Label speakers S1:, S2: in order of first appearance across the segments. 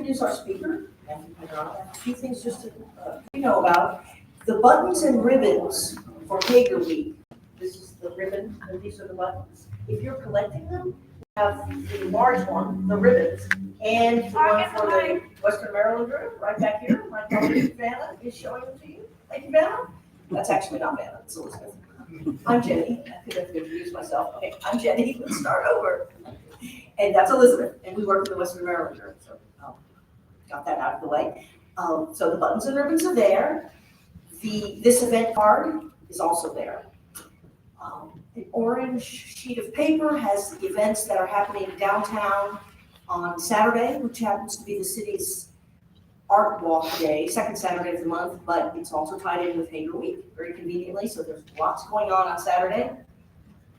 S1: introduce our speaker, Matthew Penrod. A few things just to about. The buttons and ribbons for Hager Week. This is the ribbon, and these are the buttons. If you're collecting them, you have the large one, the ribbons, and the one for the Western Maryland group, right back here. My colleague Vanna is showing them to you. Thank you, Vanna. That's actually not Vanna, it's Elizabeth. I'm Jenny. I could have introduced myself. Okay, I'm Jenny. Let's start over. And that's Elizabeth, and we work in the Western Maryland group, so got that out of the way. So the buttons and ribbons are there. This event card is also there. An orange sheet of paper has the events that are happening downtown on Saturday, which happens to be the city's Art Walk Day, second Saturday of the month, but it's also tied in with Hager Week, very conveniently, so there's lots going on Saturday.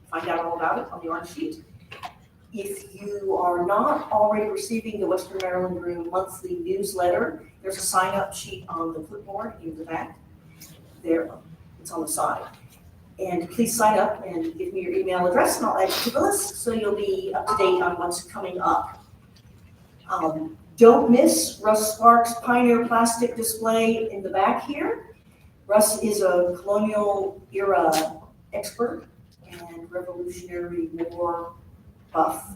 S1: Find out all about it on the orange sheet. If you are not already receiving the Western Maryland Room monthly newsletter, there's a sign-up sheet on the clipboard in the back. There, it's on the side. And please sign up and give me your email address and I'll add you to the list so you'll be up to date on what's coming up. Don't miss Russ Sparks' Pioneer Plastic display in the back here. Russ is a colonial-era expert and Revolutionary War buff.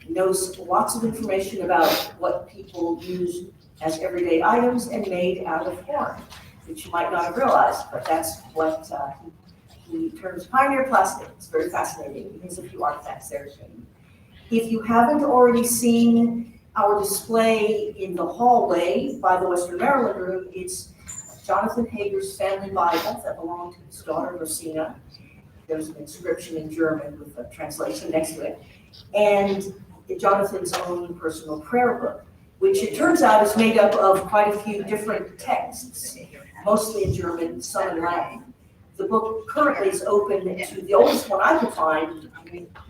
S1: Knows lots of information about what people use as everyday items and made out of horn, which you might not have realized, but that's what he terms Pioneer Plastic. It's very fascinating. There's a few artifacts there too. If you haven't already seen our display in the hallway by the Western Maryland Room, it's Jonathan Hager's family Bible that belonged to his daughter, Rosina. There's an inscription in German with a translation next to it. And Jonathan's own personal prayer book, which it turns out is made up of quite a few different texts, mostly in German, some in Latin. The book currently is open to the oldest one I could find,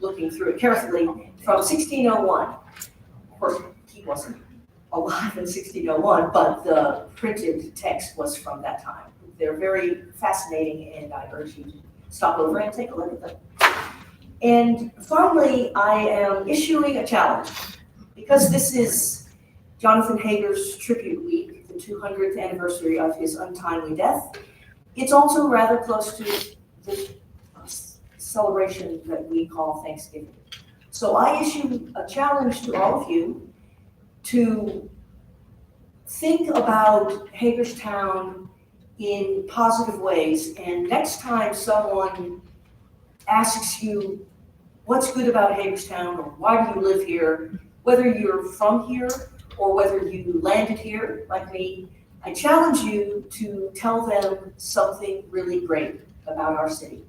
S1: looking through it carefully, from 1601. Of course, he wasn't alive in 1601, but the printed text was from that time. They're very fascinating, and I urge you to stop over and take a look at them. And finally, I am issuing a challenge. Because this is Jonathan Hager's tribute week, the 200th anniversary of his untimely death, it's also rather close to the celebration that we call Thanksgiving. So I issue a challenge to all of you to think about Hagerstown in positive ways. And next time someone asks you what's good about Hagerstown or why do you live here, whether you're from here or whether you landed here like me, I challenge you to tell them something really great about our city.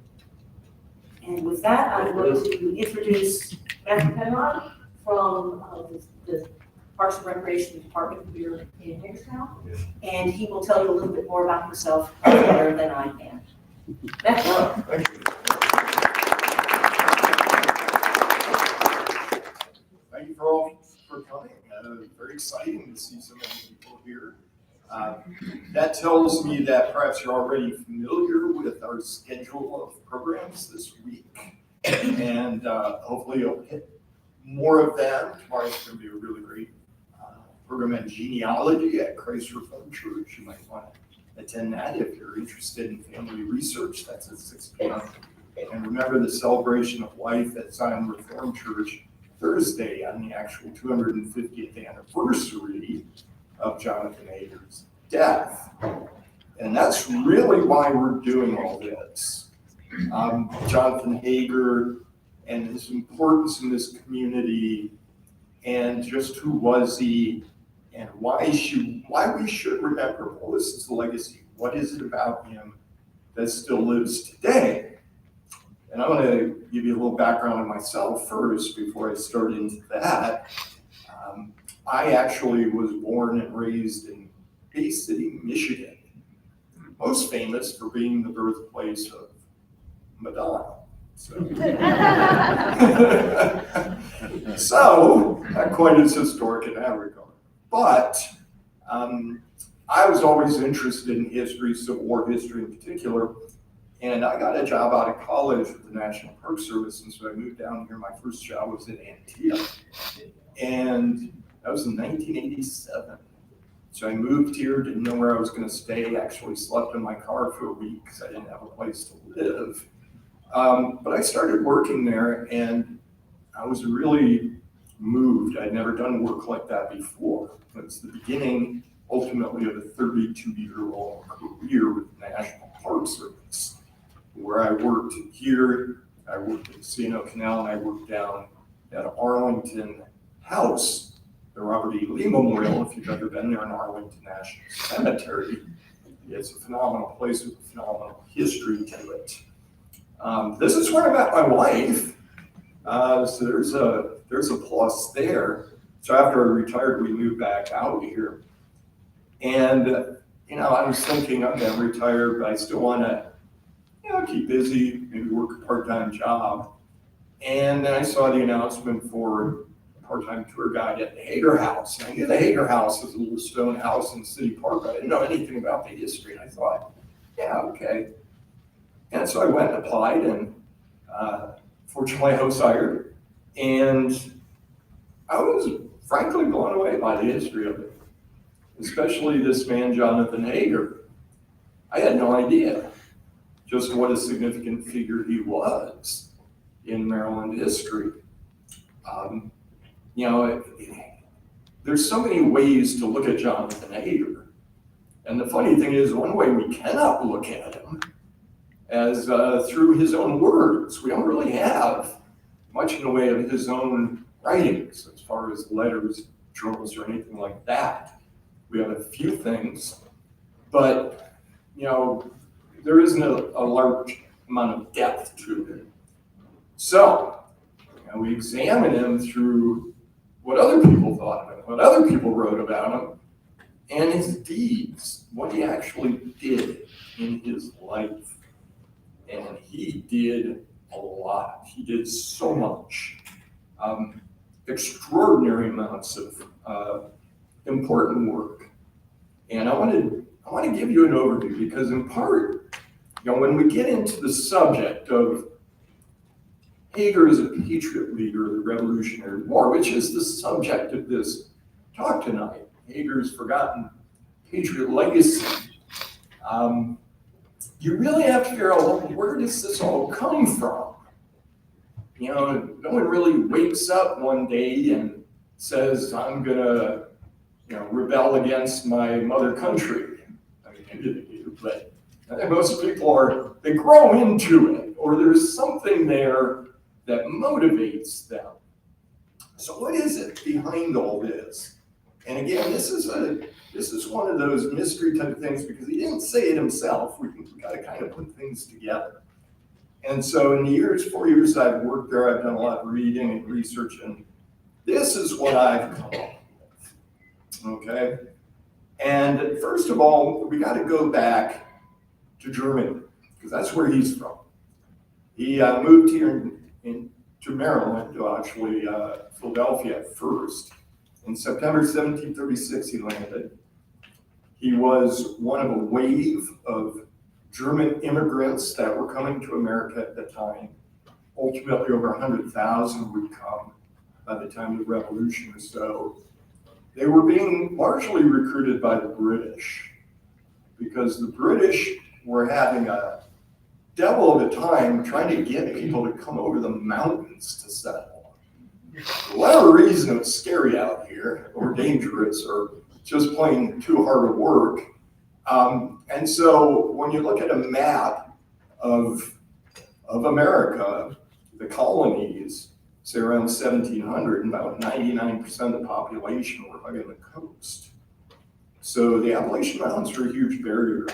S1: And with that, I'm going to introduce Matthew Penrod from the Parks and Recreation Department here in Hagerstown. And he will tell you a little bit more about himself better than I can. Matthew.
S2: Thank you. Thank you for coming. Very exciting to see so many people here. That tells me that perhaps you're already familiar with our schedule of programs this week. And hopefully you'll hit more of them. Tomorrow's going to be a really great program on genealogy at Christ Reformed Church. You might want to attend that if you're interested in family research. That's at 6 p.m. And remember the celebration of life at Zion Reformed Church Thursday on the actual 250th anniversary of Jonathan Hager's death. And that's really why we're doing all this. Jonathan Hager and his importance in this community, and just who was he, and why we should remember, well, this is the legacy. What is it about him that still lives today? And I'm going to give you a little background on myself first before I start into that. I actually was born and raised in Bay City, Michigan, most famous for being the birthplace of Madonna. So not quite as historic in that regard. But I was always interested in history, Civil War history in particular, and I got a job out of college with the National Park Service, and so I moved down here. My first job was in Antioch. And That was in 1987. So I moved here, didn't know where I was going to stay, actually slept in my car for a week because I didn't have a place to live. But I started working there and I was really moved. I'd never done work like that before. It was the beginning, ultimately, of a 32-year-long career with the National Park Service, where I worked here, I worked at C&O Canal, and I worked down at Arlington House, the Robert E. Lee Memorial. If you've ever been there in Arlington National Cemetery, it's a phenomenal place with a phenomenal history to it. This is where I met my wife, so there's a plus there. So after I retired, we moved back out here. And, I was thinking I'm going to retire, but I still want to, keep busy, maybe work a part-time job. And then I saw the announcement for a part-time tour guide at the Hager House. And I knew the Hager House was a little stone house in City Park, but I didn't know anything about the history. And I thought, yeah, okay. And so I went and applied, and fortunately I was hired. And I was frankly blown away by the history of it, especially this man, Jonathan Hager. I had no idea just what a significant figure he was in Maryland history. There's so many ways to look at Jonathan Hager. And the funny thing is, one way we cannot look at him as through his own words. We don't really have much in the way of his own writings as far as letters, journals, or anything like that. We have a few things, but there isn't a large amount of depth to it. So we examine him through what other people thought of him, what other people wrote about him, and his deeds, what he actually did in his life. And he did a lot. He did so much. Extraordinary amounts of important work. And I want to give you an overview because in part, when we get into the subject of Hager as a patriot leader of the Revolutionary War, which is the subject of this talk tonight, Hager's forgotten patriot legacy, you really have to figure out, well, where does this all come from? No one really wakes up one day and says, I'm going to rebel against my mother country. I mean, maybe they do, but I think most people they grow into it, or there's something there that motivates them. So what is it behind all this? And again, this is one of those mystery type of things because he didn't say it himself. We got to kind of put things together. And so in the 4 years I've worked there, I've done a lot of reading and research, and this is what I've come up with, okay? And first of all, we got to go back to Germany, because that's where he's from. He moved here to Maryland, to actually Philadelphia at first. In September 1736, he landed. He was one of a wave of German immigrants that were coming to America at the time. Ultimately, over 100,000 would come by the time of the Revolution. So they were being largely recruited by the British because the British were having a devil of a time trying to get people to come over the mountains to settle. For whatever reason, it was scary out here, or dangerous, or just plain too hard to work. And so when you look at a map of America, the colonies, say around 1700, about 99% of the population were hugging the coast. So the Appalachian Mountains were a huge barrier.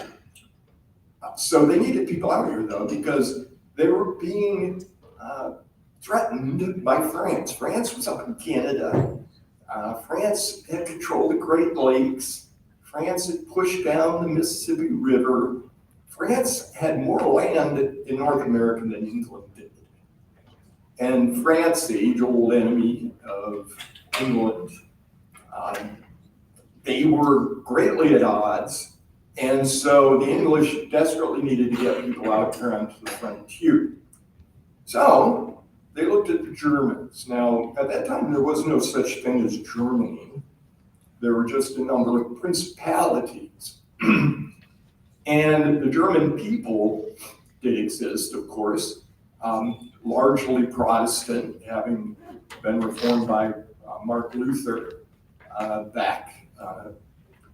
S2: So they needed people out here, though, because they were being threatened by France. France was up in Canada. France had controlled the Great Lakes. France had pushed down the Mississippi River. France had more land in North America than England did. And France, the age-old enemy of England, they were greatly at odds. And so the English desperately needed to get people out here onto the frontier. So they looked at the Germans. Now, at that time, there was no such thing as Germany. There were just a number of principalities. And the German people did exist, of course, largely Protestant, having been reformed by Martin Luther back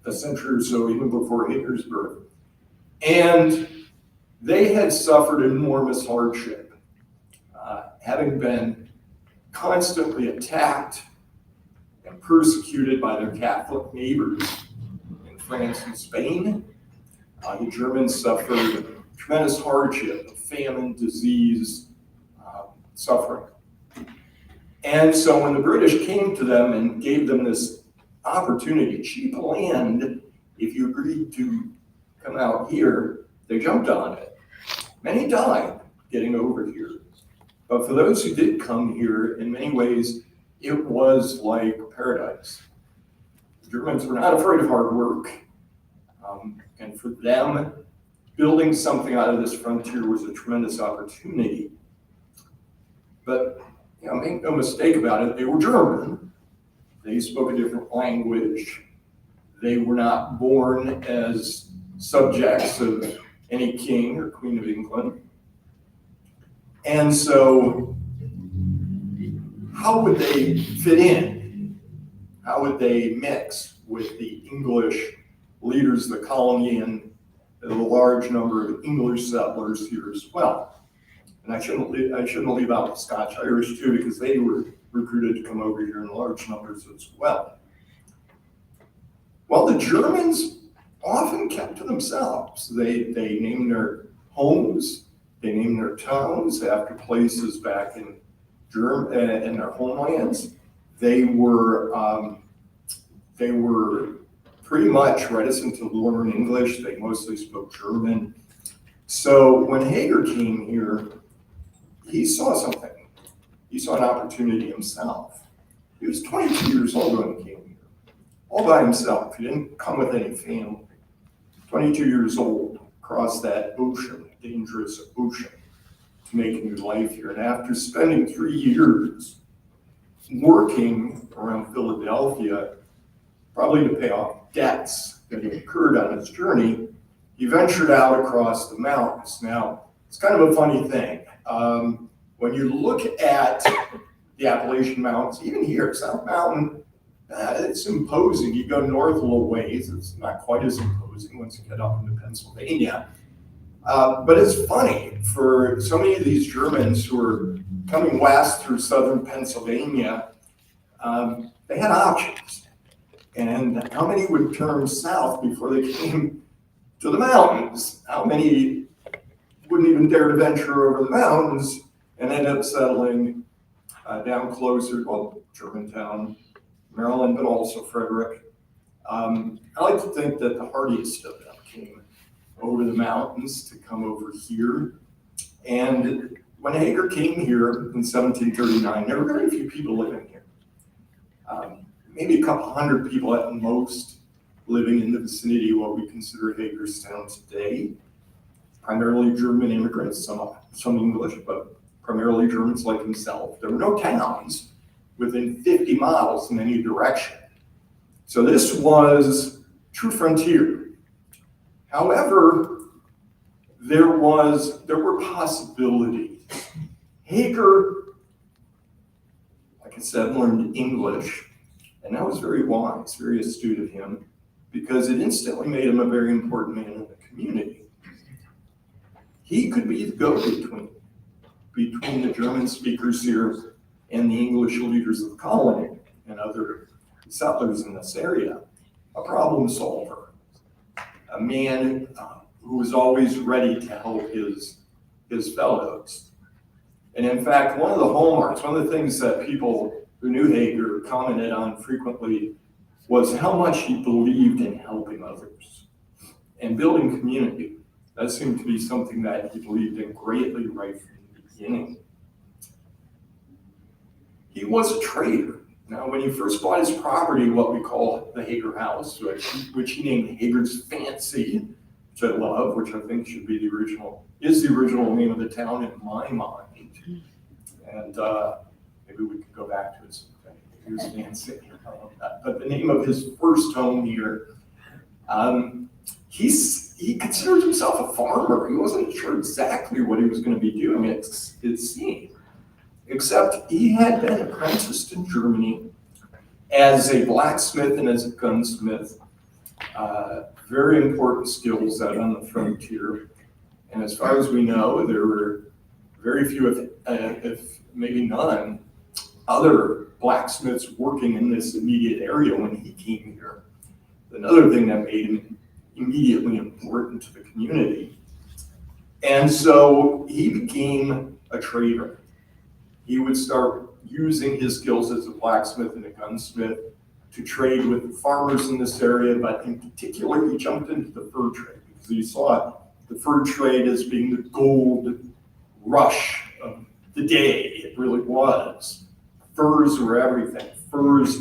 S2: a century or so, even before Hager's birth. And they had suffered enormous hardship, having been constantly attacked and persecuted by their Catholic neighbors in France and Spain. The Germans suffered tremendous hardship, famine, disease, suffering. And so when the British came to them and gave them this opportunity, cheap land, if you agreed to come out here, they jumped on it. Many died getting over here. But for those who did come here, in many ways, it was like paradise. The Germans were not afraid of hard work. And for them, building something out of this frontier was a tremendous opportunity. But make no mistake about it, they were German. They spoke a different language. They were not born as subjects of any king or queen of England. And so, how would they fit in? How would they mix with the English leaders of the colony and the large number of English settlers here as well? And I shouldn't leave out the Scotch-Irish too, because they were recruited to come over here in large numbers as well. Well, the Germans often kept to themselves. They named their homes, they named their towns after places back in their homelands. They were pretty much reticent to learn English. They mostly spoke German. So when Hager came here, he saw something. He saw an opportunity himself. He was 22 years old when he came here, all by himself. He didn't come with any family. 22 years old, across that ocean, dangerous ocean, to make a new life here. And after spending 3 years working around Philadelphia, probably to pay off debts that he incurred on his journey, he ventured out across the mountains. Now, it's kind of a funny thing. When you look at the Appalachian Mountains, even here, South Mountain, it's imposing. You go north a little ways, it's not quite as imposing once you get up into Pennsylvania. But it's funny, for so many of these Germans who are coming west through southern Pennsylvania, they had options. And how many would turn south before they came to the mountains? How many wouldn't even dare to venture over the mountains and end up settling down closer, well, Germantown, Maryland, but also Frederick. I like to think that the hardiest of them came over the mountains to come over here. And when Hager came here in 1739, there were very few people living here. Maybe a couple hundred people at most living in the vicinity of what we consider Hagerstown today. Primarily German immigrants, some English, but primarily Germans like himself. There were no towns within 50 miles in any direction. So this was true frontier. However, there were possibilities. Hager, like I said, learned English, and that was very wise, very astute of him, because it instantly made him a very important man in the community. He could be the go-between between the German speakers here and the English leaders of the colony and other settlers in this area. A problem solver, a man who was always ready to help his fellows. And in fact, one of the hallmarks, one of the things that people who knew Hager commented on frequently was how much he believed in helping others and building community. That seemed to be something that he believed in greatly right from the beginning. He was a trader. Now, when he first bought his property, what we call the Hager House, which he named Hager's Fancy, which I love, which I think should be the original name of the town in my mind. And maybe we could go back to it sometime. Hager's Fancy. but the name of his first home here. He considered himself a farmer. He wasn't sure exactly what he was going to be doing, it seemed, except he had been apprenticed in Germany as a blacksmith and as a gunsmith. Very important skills out on the frontier. And as far as we know, there were very few, if maybe none, other blacksmiths working in this immediate area when he came here. Another thing that made him immediately important to the community. And so he became a trader. He would start using his skills as a blacksmith and a gunsmith to trade with the farmers in this area, but in particular, he jumped into the fur trade because he saw the fur trade as being the gold rush of the day. It really was. Furs were everything. Furs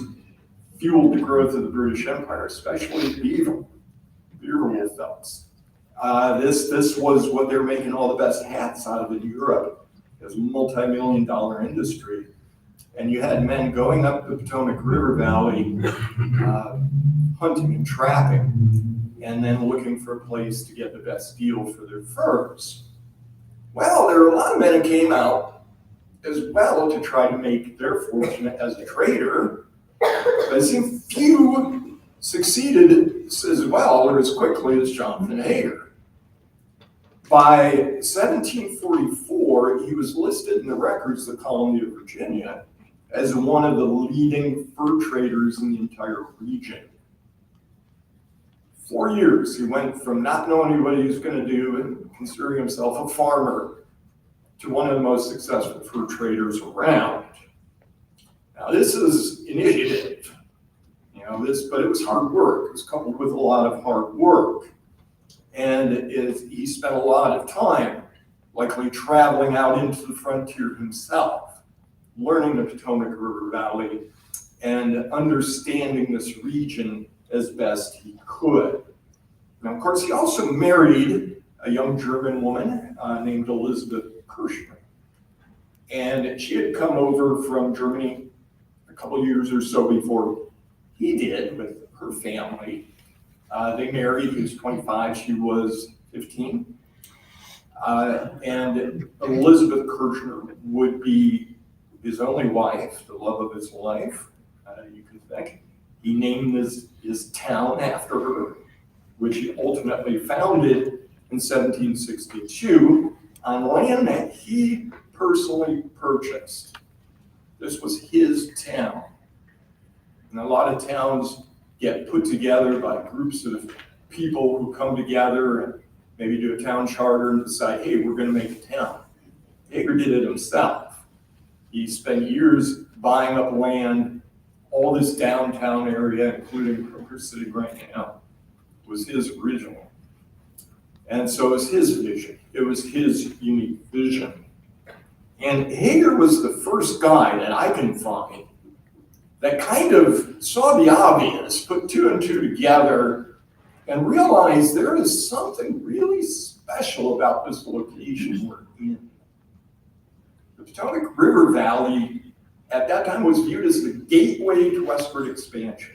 S2: fueled the growth of the British Empire, especially beaver wool felts. This was what they were making all the best hats out of in Europe. It was a multi-million-dollar industry. And you had men going up the Potomac River Valley, hunting and trapping, and then looking for a place to get the best deal for their furs. Well, there were a lot of men who came out as well to try to make their fortune as a trader, but it seemed few succeeded as well or as quickly as Jonathan Hager. By 1744, he was listed in the records of the colony of Virginia as one of the leading fur traders in the entire region. 4 years, he went from not knowing what he was going to do and considering himself a farmer to one of the most successful fur traders around. Now, this is initiative, but it was hard work. It was coupled with a lot of hard work. And he spent a lot of time, likely traveling out into the frontier himself, learning the Potomac River Valley and understanding this region as best he could. Now, of course, he also married a young German woman named Elizabeth Kirschner. And she had come over from Germany a couple years or so before he did with her family. They married, he was 25, she was 15. And Elizabeth Kirschner would be his only wife, the love of his life, you can think. He named his town after her, which he ultimately founded in 1762 on land that he personally purchased. This was his town. And a lot of towns get put together by groups of people who come together and maybe do a town charter and decide, hey, we're going to make a town. Hager did it himself. He spent years buying up land. All this downtown area, including where we're sitting right now, was his original. And so it was his vision. It was his unique vision. And Hager was the first guy that I can find that kind of saw the obvious, put two and two together, and realized there is something really special about this location we're in. The Potomac River Valley at that time was viewed as the gateway to westward expansion.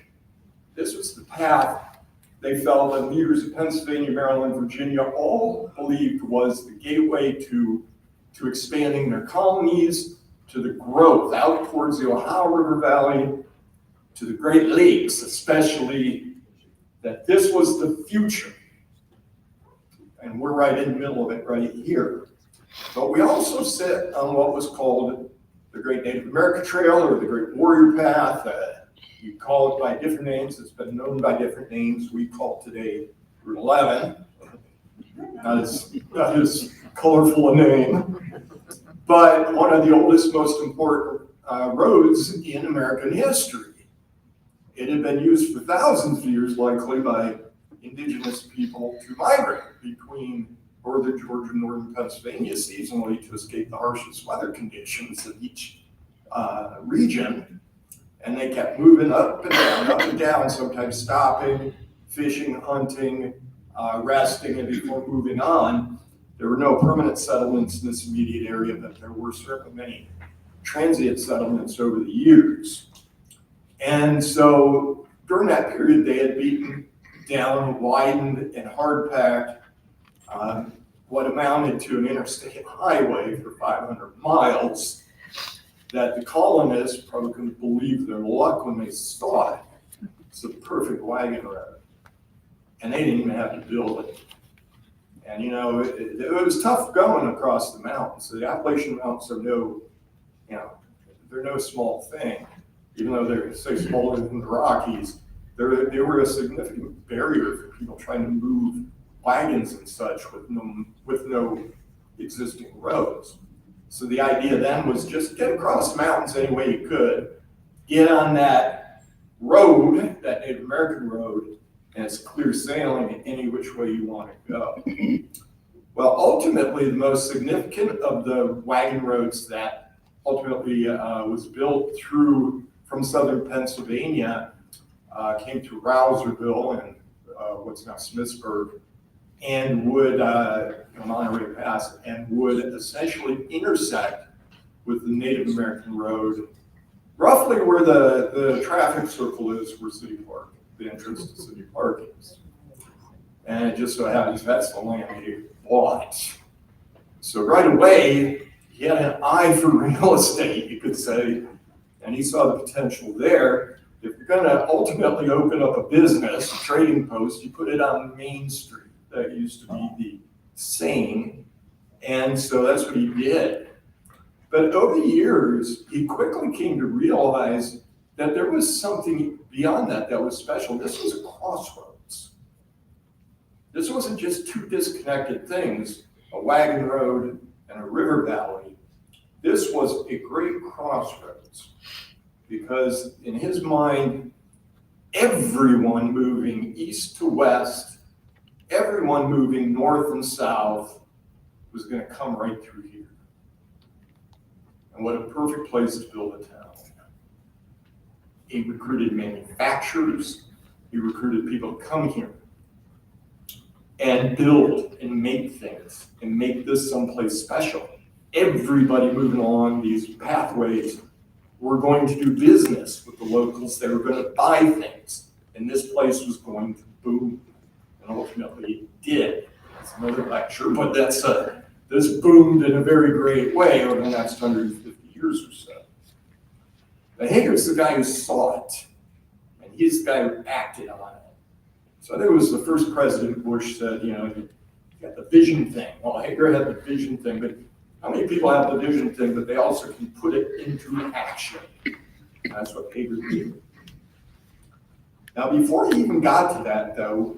S2: This was the path they felt that leaders of Pennsylvania, Maryland, Virginia all believed was the gateway to expanding their colonies, to the growth out towards the Ohio River Valley, to the Great Lakes, especially, that this was the future. And we're right in the middle of it right here. But we also sit on what was called the Great Native American Trail or the Great Warrior Path. You call it by different names. It's been known by different names. We call it today Route 11. Not as colorful a name. But one of the oldest, most important roads in American history. It had been used for thousands of years, likely, by indigenous people to migrate between northern Georgia and northern Pennsylvania seasonally to escape the harshest weather conditions of each region. And they kept moving up and down, sometimes stopping, fishing, hunting, resting, and before moving on. There were no permanent settlements in this immediate area, but there were certainly many transient settlements over the years. And so during that period, they had beaten down, widened, and hard-packed what amounted to an interstate highway for 500 miles that the colonists probably couldn't believe their luck when they saw it. It's a perfect wagon road. And they didn't even have to build it. And you know, it was tough going across the mountains. The Appalachian Mountains are they're no small thing. Even though they're say smaller than the Rockies, they were a significant barrier for people trying to move wagons and such with no existing roads. So the idea then was just get across the mountains any way you could, get on that road, that Native American road, and it's clear sailing any which way you want to go. Well, ultimately, the most significant of the wagon roads that ultimately was built from southern Pennsylvania came to Rouserville and what's now Smithsburg, and would Monterey Pass, and would essentially intersect with the Native American road, roughly where the traffic circle is for City Park, the entrance to City Park is. And it just so happens that's the land he bought. So right away, he had an eye for real estate, you could say, and he saw the potential there. If you're going to ultimately open up a business, a trading post, you put it on Main Street. That used to be the saying, and so that's what he did. But over the years, he quickly came to realize that there was something beyond that was special. This was a crossroads. This wasn't just two disconnected things, a wagon road and a river valley. This was a great crossroads because in his mind, everyone moving east to west, everyone moving north and south was going to come right through here. And what a perfect place to build a town. He recruited manufacturers. He recruited people to come here and build and make things and make this someplace special. Everybody moving along these pathways were going to do business with the locals. They were going to buy things. And this place was going to boom. And ultimately it did. It's another lecture, but this boomed in a very great way over the next 150 years or so. But Hager's the guy who saw it, and he's the guy who acted on it. So I think it was the first President Bush said, you got the vision thing. Well, Hager had the vision thing, but how many people have the vision thing, but they also can put it into action? That's what Hager did. Now, before he even got to that, though,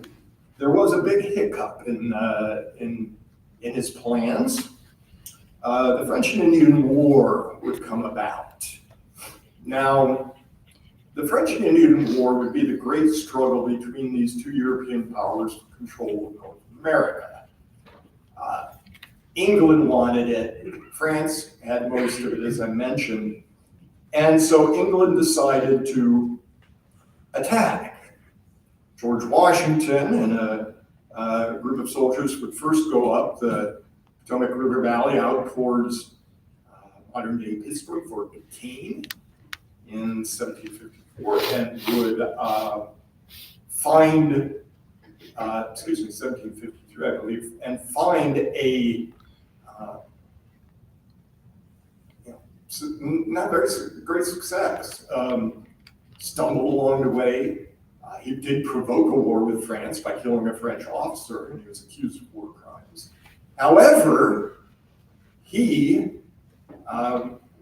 S2: there was a big hiccup in his plans. The French and Indian War would come about. Now, the French and Indian War would be the great struggle between these two European powers to control North America. England wanted it. France had most of it, as I mentioned. And so England decided to attack. George Washington and a group of soldiers would first go up the Potomac River Valley out towards modern-day Pittsburgh, Fort McCain in 1754, and would find, 1753, I believe, and find a not very great success. Stumbled along the way. He did provoke a war with France by killing a French officer, and he was accused of war crimes. However, he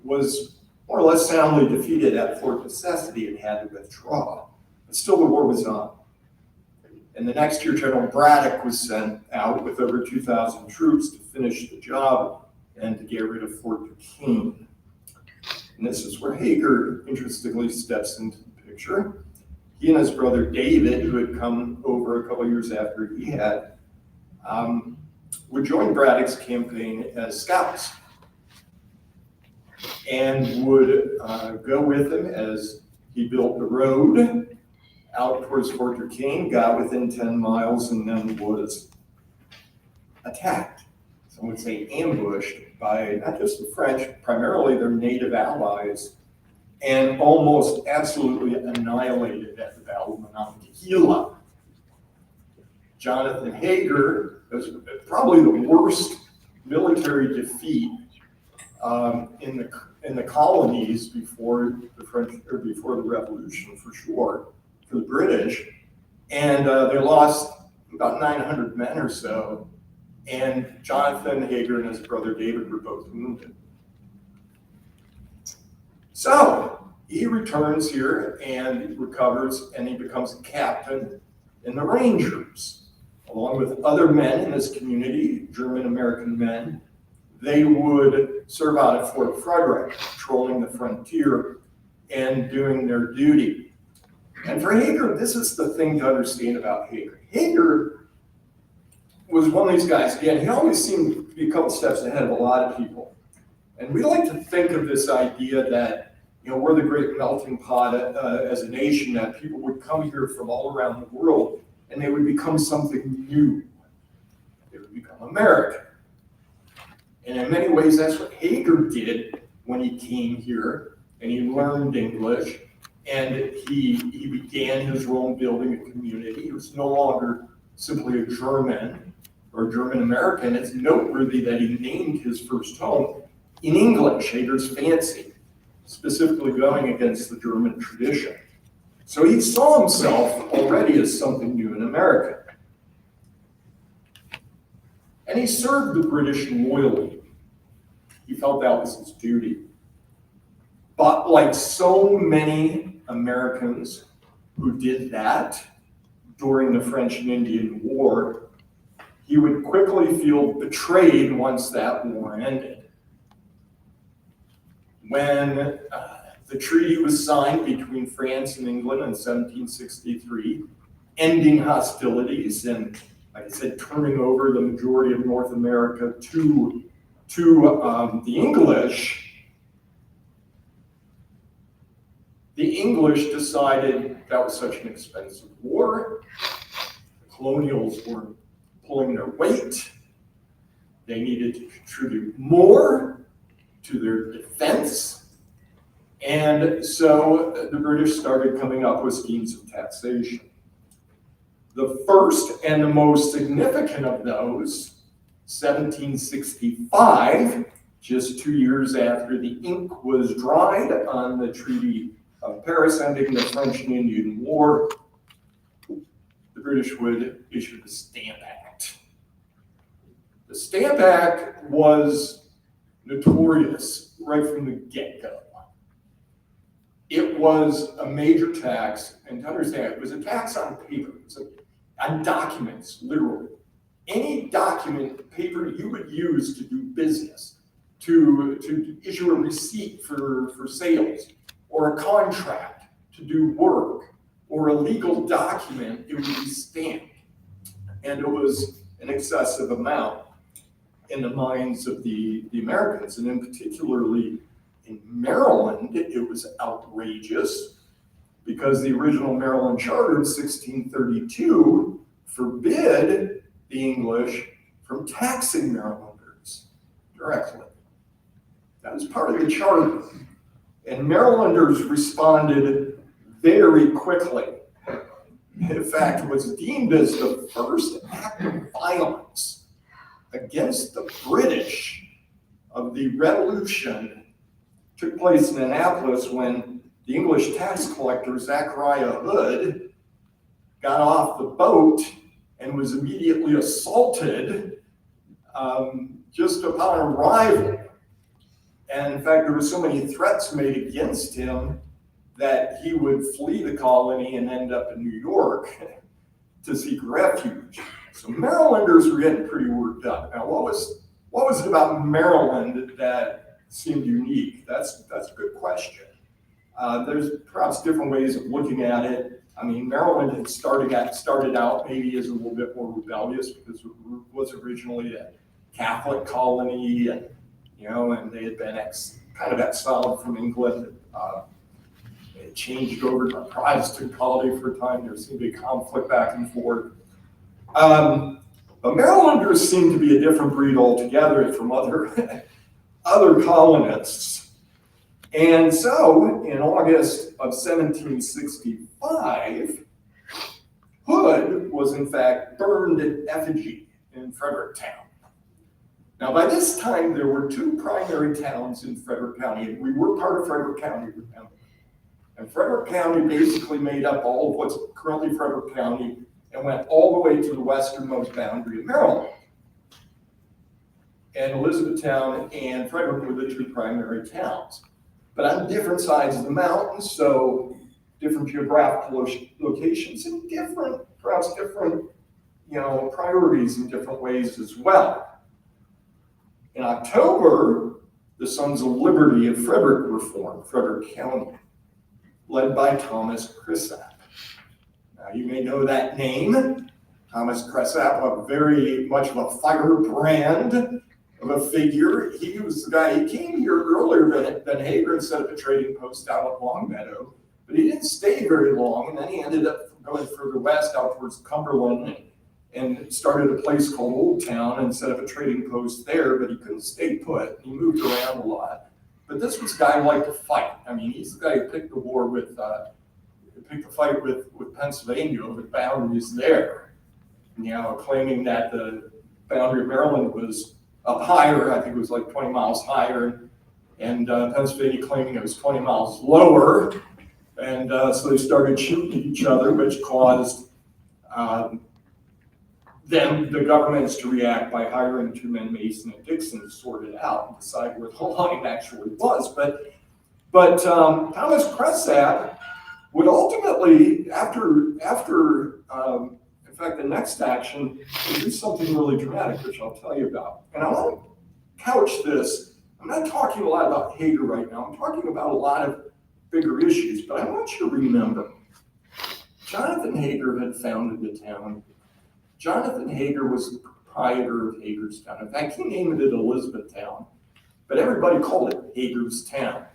S2: was more or less soundly defeated at Fort Necessity and had to withdraw. But still, the war was on. And the next year, General Braddock was sent out with over 2,000 troops to finish the job and to get rid of Fort Duquesne. And this is where Hager, interestingly, steps into the picture. He and his brother David, who had come over a couple years after he had, would join Braddock's campaign as scouts and would go with him as he built the road out towards Fort Duquesne, got within 10 miles, and then was attacked. Some would say ambushed by not just the French, primarily their native allies, and almost absolutely annihilated at the Battle of Monongahela. Jonathan Hager was probably the worst military defeat in the colonies before the French, or before the Revolution, for sure, for the British. And they lost about 900 men or so, and Jonathan Hager and his brother David were both wounded. So he returns here and recovers, and he becomes a captain in the Rangers. Along with other men in this community, German-American men, they would serve out at Fort Frederick, patrolling the frontier and doing their duty. And for Hager, this is the thing to understand about Hager. Hager was one of these guys, again, he always seemed to be a couple steps ahead of a lot of people. And we like to think of this idea that, we're the great melting pot as a nation, that people would come here from all around the world and they would become something new. They would become American. And in many ways, that's what Hager did when he came here, and he learned English, and he began his role in building a community. He was no longer simply a German or German-American. It's noteworthy that he named his first home in English, Hager's Fancy, specifically going against the German tradition. So he saw himself already as something new in America. And he served the British loyally. He felt that was his duty. But like so many Americans who did that during the French and Indian War, he would quickly feel betrayed once that war ended. When the treaty was signed between France and England in 1763, ending hostilities and, like I said, turning over the majority of North America to the English. The English decided that was such an expensive war. The colonials were pulling their weight. They needed to contribute more to their defense. And so the British started coming up with schemes of taxation. The first and the most significant of those, 1765, just 2 years after the ink was dried on the Treaty of Paris ending the French and Indian War, the British would issue the Stamp Act. The Stamp Act was notorious right from the get-go. It was a major tax, and to understand, it was a tax on paper, on documents, literally. Any document, paper you would use to do business, to issue a receipt for sales, or a contract to do work, or a legal document, it would be stamped. And it was an excessive amount in the minds of the Americans, and in particularly in Maryland, it was outrageous because the original Maryland Charter in 1632 forbid the English from taxing Marylanders directly. That was part of the charter. And Marylanders responded very quickly. In fact, it was deemed as the first act of violence against the British of the Revolution took place in Annapolis when the English tax collector, Zachariah Hood, got off the boat and was immediately assaulted just upon arrival. And in fact, there were so many threats made against him that he would flee the colony and end up in New York to seek refuge. So Marylanders were getting pretty worked up. Now, what was it about Maryland that seemed unique? That's a good question. There's perhaps different ways of looking at it. I mean, Maryland had started out maybe as a little bit more rebellious because it was originally a Catholic colony, and and they had been kind of exiled from England. It changed over to a Protestant colony for a time. There seemed to be conflict back and forth. But Marylanders seem to be a different breed altogether from other colonists. And so, in August of 1765, Hood was in fact burned in effigy in Fredericktown. Now, by this time, there were two primary towns in Frederick County, and we were part of Frederick County, remember? And Frederick County basically made up all of what's currently Frederick County and went all the way to the westernmost boundary of Maryland. And Elizabethtown and Frederick were the two primary towns. But on different sides of the mountain, so different geographical locations and perhaps different, priorities in different ways as well. In October, the Sons of Liberty of Frederick were formed, Frederick County, led by Thomas Cresap. Now, you may know that name. Thomas Cresap, very much of a firebrand of a figure. He was the guy, he came here earlier than Hager and set up a trading post out at Longmeadow, but he didn't stay very long, and then he ended up going further west out towards Cumberland and started a place called Old Town and set up a trading post there, but he couldn't stay put. He moved around a lot. But this was a guy who liked to fight. I mean, he's the guy who picked the fight with Pennsylvania over the boundaries there. Claiming that the boundary of Maryland was up higher, I think it was like 20 miles higher, and Pennsylvania claiming it was 20 miles lower. And so they started shooting at each other, which caused the governments to react by hiring two men, Mason and Dixon, to sort it out and decide where the line actually was. But Thomas Cresap would ultimately, after in fact, the next action, would do something really dramatic, which I'll tell you about. And I want to couch this. I'm not talking a lot about Hager right now. I'm talking about a lot of bigger issues, but I want you to remember, Jonathan Hager had founded the town. Jonathan Hager was the proprietor of Hagerstown. In fact, he named it Elizabethtown, but everybody called it Hagerstown.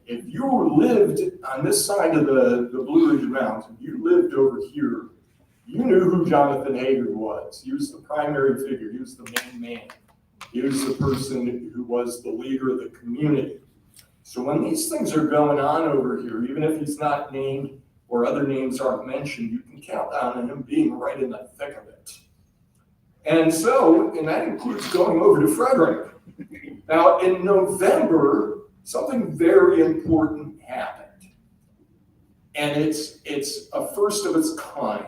S2: If you lived on this side of the Blue Ridge Mountains, you lived over here, you knew who Jonathan Hager was. He was the primary figure. He was the main man. He was the person who was the leader of the community. So when these things are going on over here, even if he's not named or other names aren't mentioned, you can count on him being right in the thick of it. And that includes going over to Frederick. Now, in November, something very important happened. And it's a first of its kind.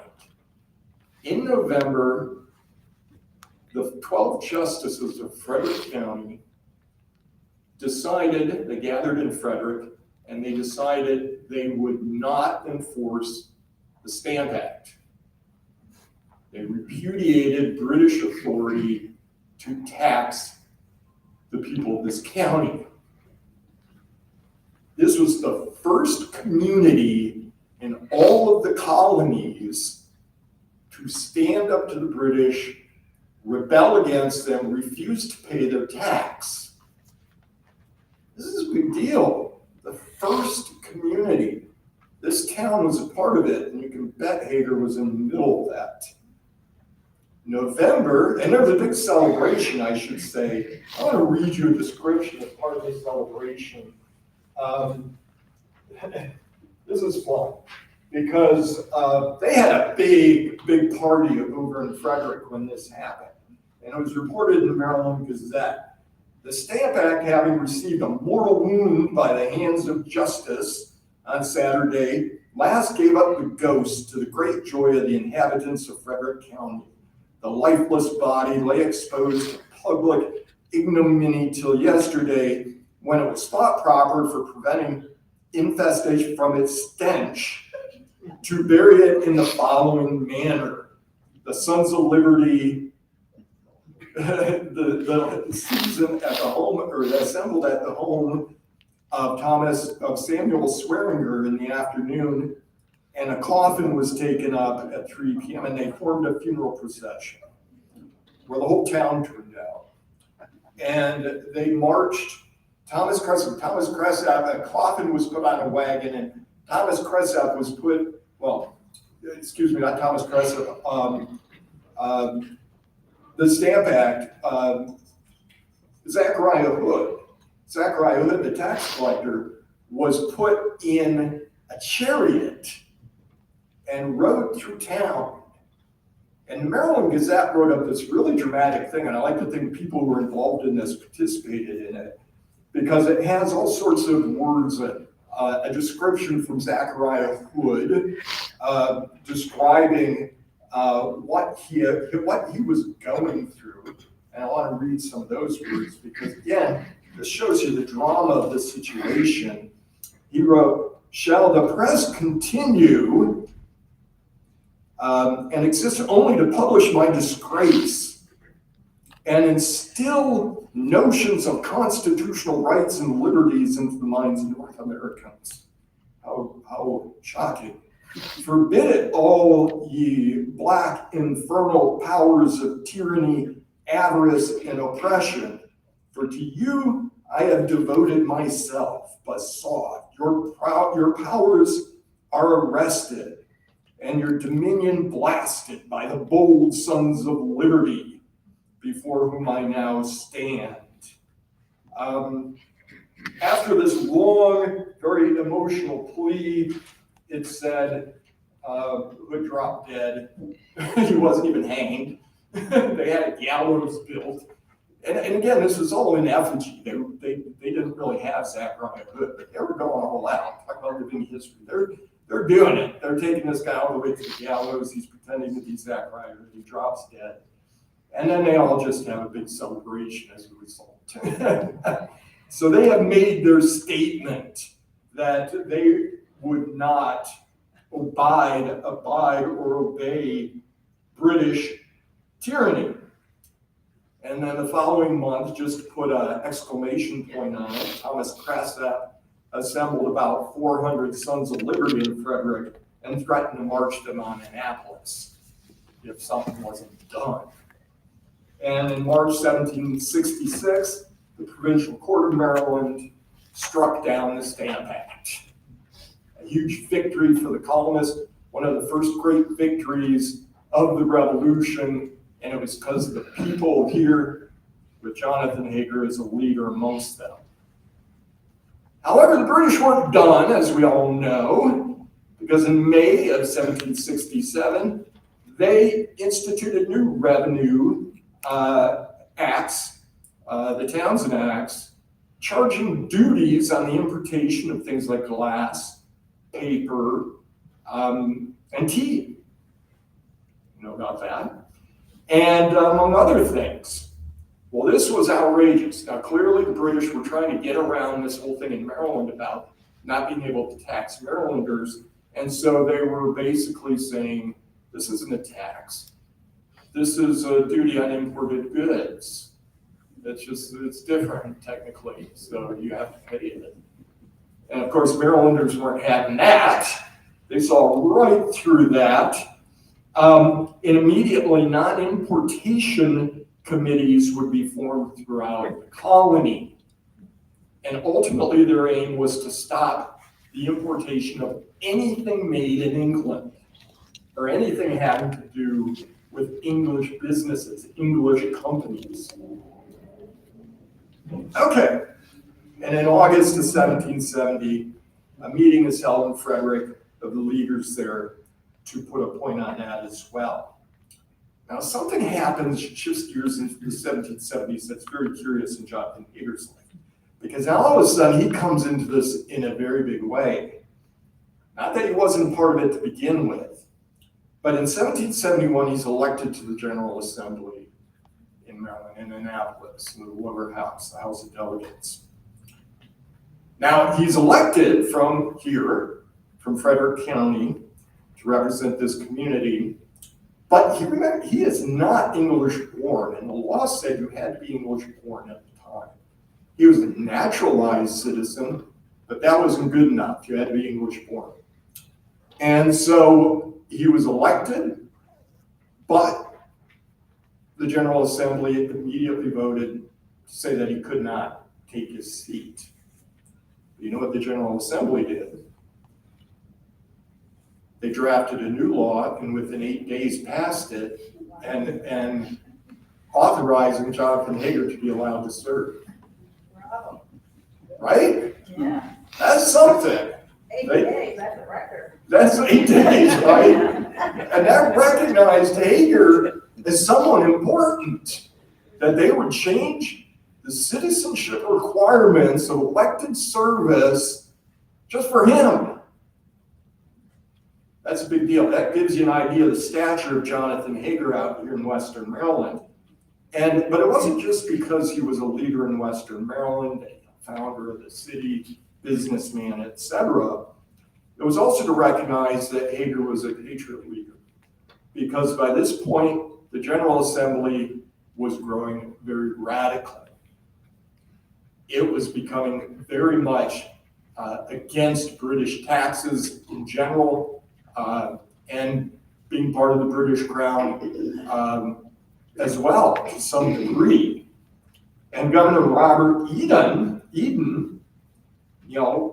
S2: In November, the 12 justices of Frederick County they gathered in Frederick, and they decided they would not enforce the Stamp Act. They repudiated British authority to tax the people of this county. This was the first community in all of the colonies to stand up to the British, rebel against them, refuse to pay their tax. This is a big deal. The first community. This town was a part of it, and you can bet Hager was in the middle of that. November, and there was a big celebration, I should say. I want to read you a description of part of the celebration. This is fun, because they had a big party over in Frederick when this happened. And it was reported in the Maryland Gazette. The Stamp Act, having received a mortal wound by the hands of justice on Saturday, last gave up the ghost to the great joy of the inhabitants of Frederick County. The lifeless body lay exposed to public ignominy till yesterday, when it was thought proper, for preventing infestation from its stench, to bury it in the following manner. The Sons of Liberty the season at the home, or assembled at the home of Samuel Swearinger in the afternoon, and a coffin was taken up at 3 p.m. and they formed a funeral procession where the whole town turned out. And they marched Thomas Cresap, a coffin was put on a wagon, and Thomas Cresap was put, not Thomas Cresap, the Stamp Act, Zachariah Hood Zachariah Hood, the tax collector, was put in a chariot and rode through town. And the Maryland Gazette wrote up this really dramatic thing, and I like to think people who were involved in this participated in it, because it has all sorts of words, a description from Zachariah Hood describing what he was going through. And I want to read some of those words because, again, this shows you the drama of the situation. He wrote, "Shall the press continue and exist only to publish my disgrace and instill notions of constitutional rights and liberties into the minds of North Americans?" How shocking. "Forbid it, all ye black infernal powers of tyranny, avarice, and oppression. For to you I have devoted myself, besought. Your powers are arrested, and your dominion blasted by the bold sons of liberty, before whom I now stand." After this long, very emotional plea, it said Hood dropped dead. He wasn't even hanged. They had a gallows built. And again, this was all in effigy. They didn't really have Zachariah Hood, but they were going all out. Talk about living history. They're doing it. They're taking this guy all the way to the gallows. He's pretending to be Zachariah Hood. He drops dead. And then they all just have a big celebration as a result. So they have made their statement that they would not abide or obey British tyranny. And then the following month, just to put an exclamation point on it, Thomas Cressett assembled about 400 Sons of Liberty in Frederick and threatened to march them on Annapolis if something wasn't done. And in March 1766, the Provincial Court of Maryland struck down the Stamp Act. A huge victory for the colonists, one of the first great victories of the Revolution, and it was because of the people here, with Jonathan Hager as a leader amongst them. However, the British weren't done, as we all know, because in May of 1767, they instituted new revenue acts, the Townshend Acts, charging duties on the importation of things like glass, paper, and tea. You know about that? And among other things. Well, this was outrageous. Now, clearly the British were trying to get around this whole thing in Maryland about not being able to tax Marylanders. And so they were basically saying, this isn't a tax. This is a duty on imported goods. It's different technically, so you have to pay it. And of course, Marylanders weren't having that. They saw right through that. And immediately non-importation committees would be formed throughout the colony. And ultimately their aim was to stop the importation of anything made in England or anything having to do with English businesses, English companies. Okay, and in August of 1770, a meeting is held in Frederick of the leaders there to put a point on that as well. Now, something happens just years into the 1770s that's very curious in Jonathan Hager's life, because now all of a sudden he comes into this in a very big way. Not that he wasn't a part of it to begin with, but in 1771 he's elected to the General Assembly in Maryland, in Annapolis, in the lower house, the House of Delegates. Now, he's elected from here, from Frederick County, to represent this community. But he is not English born, and the law said you had to be English born at the time. He was a naturalized citizen, but that wasn't good enough. You had to be English born. And so he was elected, but the General Assembly immediately voted to say that he could not take his seat. You know what the General Assembly did? They drafted a new law and within 8 days passed it and authorizing Jonathan Hager to be allowed to serve.
S1: Wow.
S2: right?
S3: Yeah.
S2: That's something.
S3: 8 days, that's a record.
S2: That's 8 days, right? And that recognized Hager as someone important, that they would change the citizenship requirements of elected service just for him. That's a big deal. That gives you an idea of the stature of Jonathan Hager out here in Western Maryland. But it wasn't just because he was a leader in Western Maryland, a founder of the city, businessman, etc. It was also to recognize that Hager was a Patriot leader, because by this point, the General Assembly was growing very radically. It was becoming very much against British taxes in general, and being part of the British Crown as well, to some degree. And Governor Robert Eden,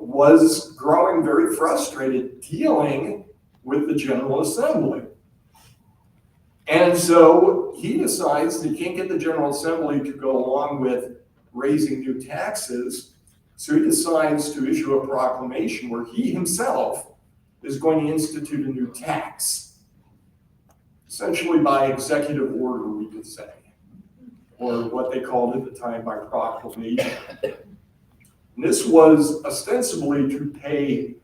S2: was growing very frustrated dealing with the General Assembly. And so he decides that he can't get the General Assembly to go along with raising new taxes, so he decides to issue a proclamation where he himself is going to institute a new tax, essentially by executive order, we could say, or what they called at the time by proclamation. And this was ostensibly to pay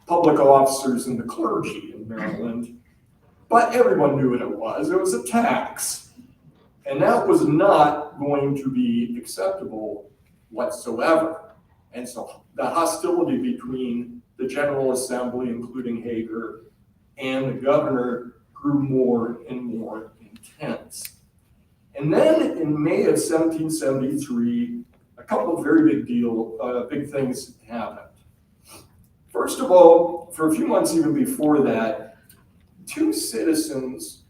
S2: public officers and the clergy in Maryland, but everyone knew what it was. It was a tax, and that was not going to be acceptable whatsoever. And so the hostility between the General Assembly, including Hager, and the governor grew more and more intense. And then in May of 1773, a couple of very big things happened. First of all, for a few months even before that, two citizens,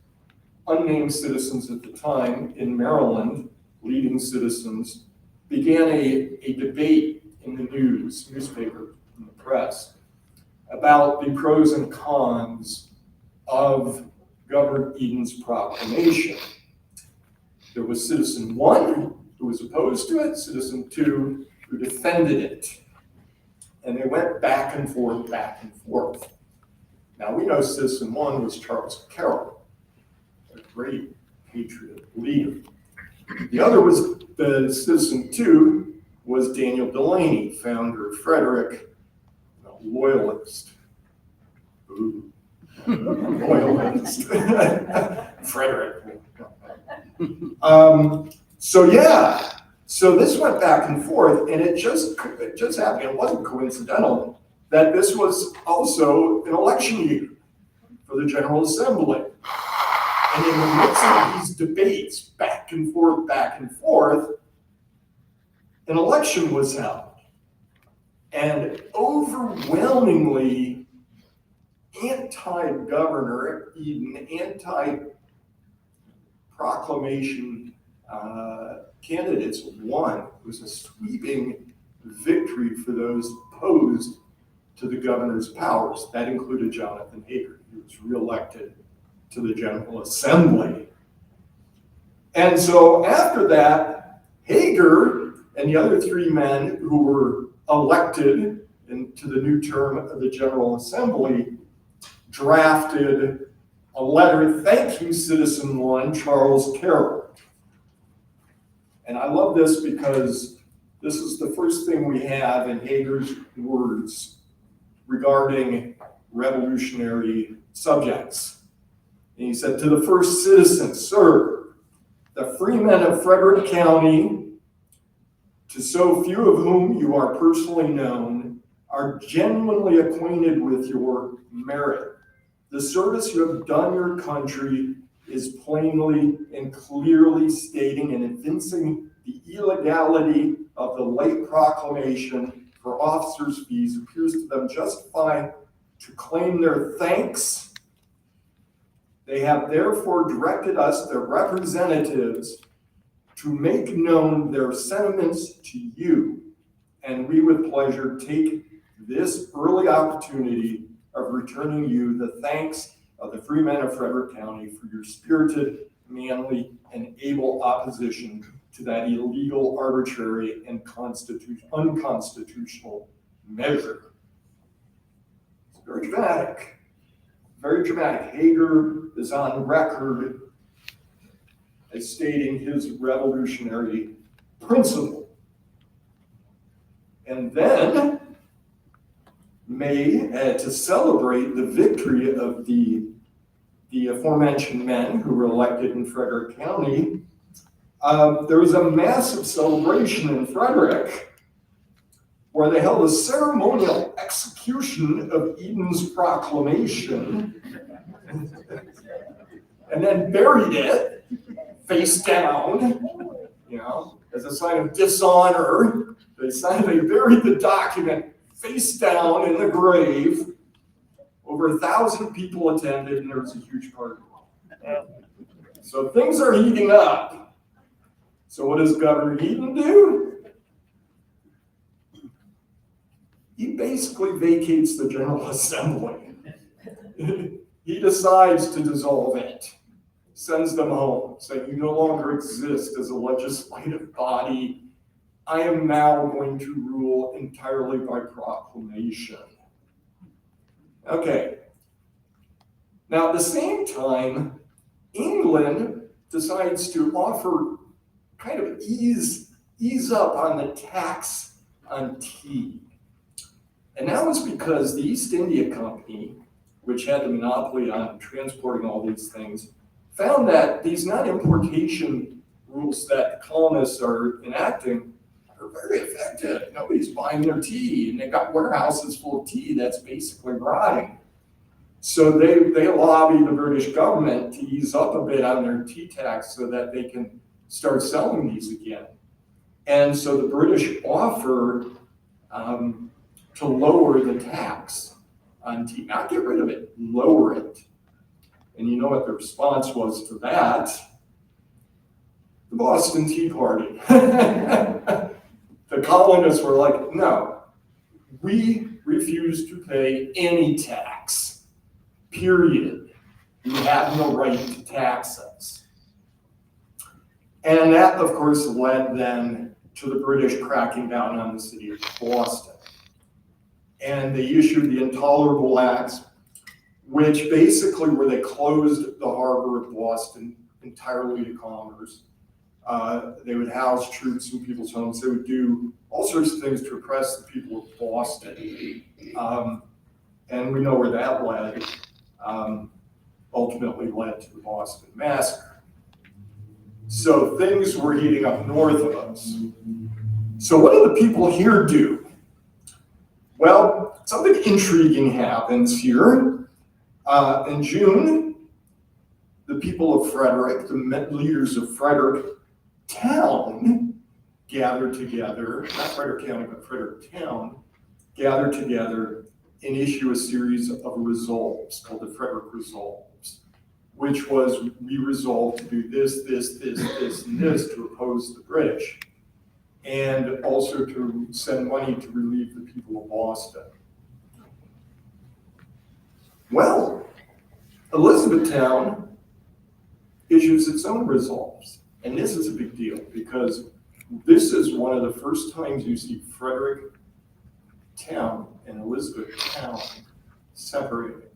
S2: unnamed citizens at the time in Maryland, leading citizens, began a debate in the newspaper, in the press, about the pros and cons of Governor Eden's proclamation. There was Citizen 1, who was opposed to it, Citizen 2, who defended it. And they went back and forth, back and forth. Now we know Citizen 1 was Charles Carroll, a great Patriot leader. The other was, the Citizen 2 was Daniel Delaney, founder of Frederick, a loyalist. Ooh, loyalist. Frederick. So this went back and forth, and it just happened. It wasn't coincidental that this was also an election year for the General Assembly. And in the midst of these debates, back and forth, an election was held. And overwhelmingly anti-Governor Eden, anti-proclamation candidates won. It was a sweeping victory for those opposed to the governor's powers. That included Jonathan Hager. He was reelected to the General Assembly. And so after that, Hager and the other three men who were elected into the new term of the General Assembly drafted a letter thanking Citizen 1, Charles Carroll. And I love this because this is the first thing we have in Hager's words regarding revolutionary subjects. And he said, "To the first citizen, sir, the freemen of Frederick County, to so few of whom you are personally known, are genuinely acquainted with your merit. The service you have done your country is plainly and clearly stating and evincing the illegality of the late proclamation for officers' fees appears to them justified to claim their thanks. They have therefore directed us, their representatives, to make known their sentiments to you, and we with pleasure take this early opportunity of returning you the thanks of the free men of Frederick County for your spirited, manly, and able opposition to that illegal, arbitrary, and unconstitutional measure. It's very dramatic. Very dramatic. Hager is on record as stating his revolutionary principle. And then, to celebrate the victory of the aforementioned men who were elected in Frederick County, there was a massive celebration in Frederick where they held a ceremonial execution of Eden's proclamation and then buried it face down, as a sign of dishonor. They buried the document face down in the grave. Over 1,000 people attended, and there was a huge party. So things are heating up. So what does Governor Eden do? He basically vacates the General Assembly. He decides to dissolve it, sends them home, saying, "You no longer exist as a legislative body. I am now going to rule entirely by proclamation." Okay. Now, at the same time, England decides to offer kind of ease up on the tax on tea. And that was because the East India Company, which had the monopoly on transporting all these things, found that these non-importation rules that the colonists are enacting are very effective. Nobody's buying their tea, and they've got warehouses full of tea that's basically rotting. So they lobby the British government to ease up a bit on their tea tax so that they can start selling these again. And so the British offer to lower the tax on tea, not get rid of it, lower it. And you know what the response was to that? The Boston Tea Party. The colonists were like, "No, we refuse to pay any tax, period. You have no right to tax us." And that, of course, led then to the British cracking down on the city of Boston. And they issued the Intolerable Acts, which basically where they closed the harbor of Boston entirely to commerce. They would house troops in people's homes. They would do all sorts of things to oppress the people of Boston. And we know where that led. Ultimately led to the Boston Massacre. So things were heating up north of us. So what do the people here do? Well, something intriguing happens here. In June, the people of Frederick, the leaders of Frederick Town, gathered together, not Frederick County, but Frederick Town, gathered together and issue a series of resolves called the Frederick Resolves, which was, we resolve to do this, this, this, this, and this to oppose the British, and also to send money to relieve the people of Boston. Well, Elizabethtown issues its own resolves, and this is a big deal because this is one of the first times you see Frederick Town and Elizabethtown separated.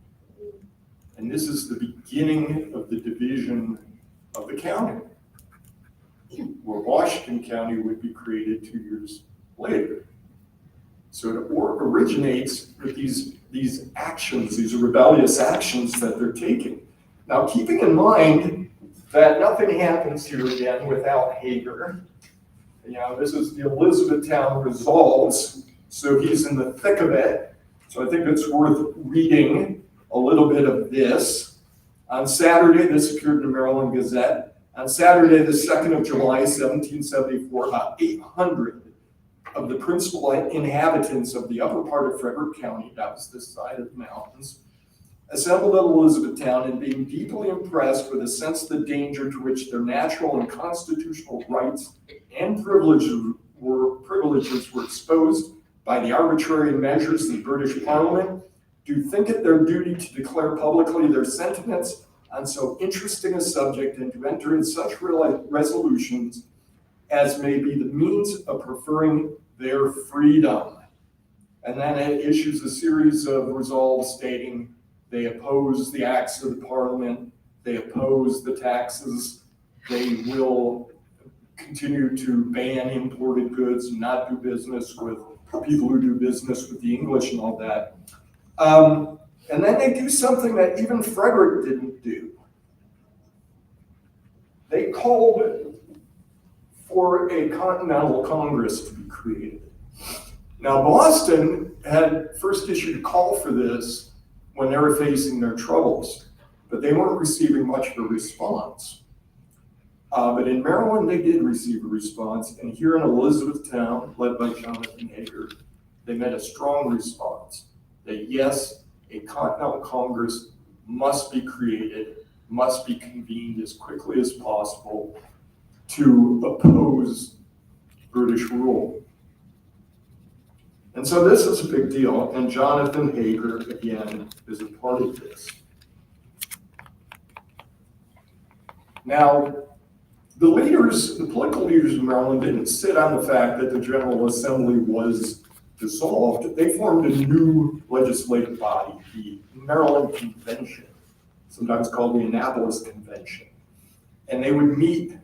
S2: And this is the beginning of the division of the county, where Washington County would be created 2 years later. So it originates with these actions, these rebellious actions that they're taking. Now, keeping in mind that nothing happens here again without Hager. This is the Elizabethtown Resolves, so he's in the thick of it. So I think it's worth reading a little bit of this. On Saturday, this appeared in the Maryland Gazette. On Saturday, the 2nd of July, 1774, about 800 of the principal inhabitants of the upper part of Frederick County, that was this side of the mountains, assembled at Elizabethtown, and being deeply impressed with a sense of the danger to which their natural and constitutional rights and privileges were exposed by the arbitrary measures of the British Parliament, do think it their duty to declare publicly their sentiments on so interesting a subject and to enter in such resolutions
S4: as may be the means of preferring their freedom. And then it issues a series of resolves stating they oppose the acts of the Parliament, they oppose the taxes, they will continue to ban imported goods and not do business with people who do business with the English and all that. And then they do something that even Frederick didn't do. They called for a Continental Congress to be created. Now, Boston had first issued a call for this when they were facing their troubles, but they weren't receiving much of a response. But in Maryland, they did receive a response, and here in Elizabethtown, led by Jonathan Hager, they made a strong response that yes, a Continental Congress must be created, must be convened as quickly as possible to oppose British rule. And so this is a big deal, and Jonathan Hager, again, is a part of this. Now, the political leaders of Maryland didn't sit on the fact that the General Assembly was dissolved. They formed a new legislative body, the Maryland Convention, sometimes called the Annapolis Convention. And they would meet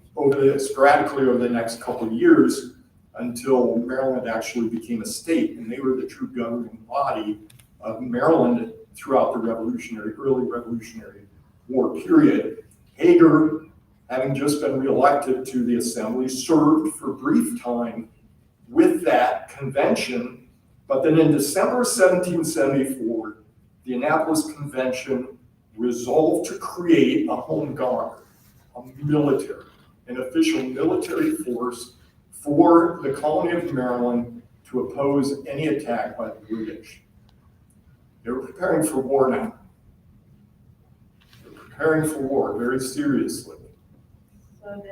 S4: sporadically over the next couple of years until Maryland actually became a state, and they were the true governing body of Maryland throughout the early Revolutionary War period. Hager, having just been reelected to the Assembly, served for a brief time with that convention, but then in December 1774, the Annapolis Convention resolved to create a home guard, an official military force for the colony of Maryland to oppose any attack by the British. They were preparing for war now. They were preparing for war very seriously.
S3: So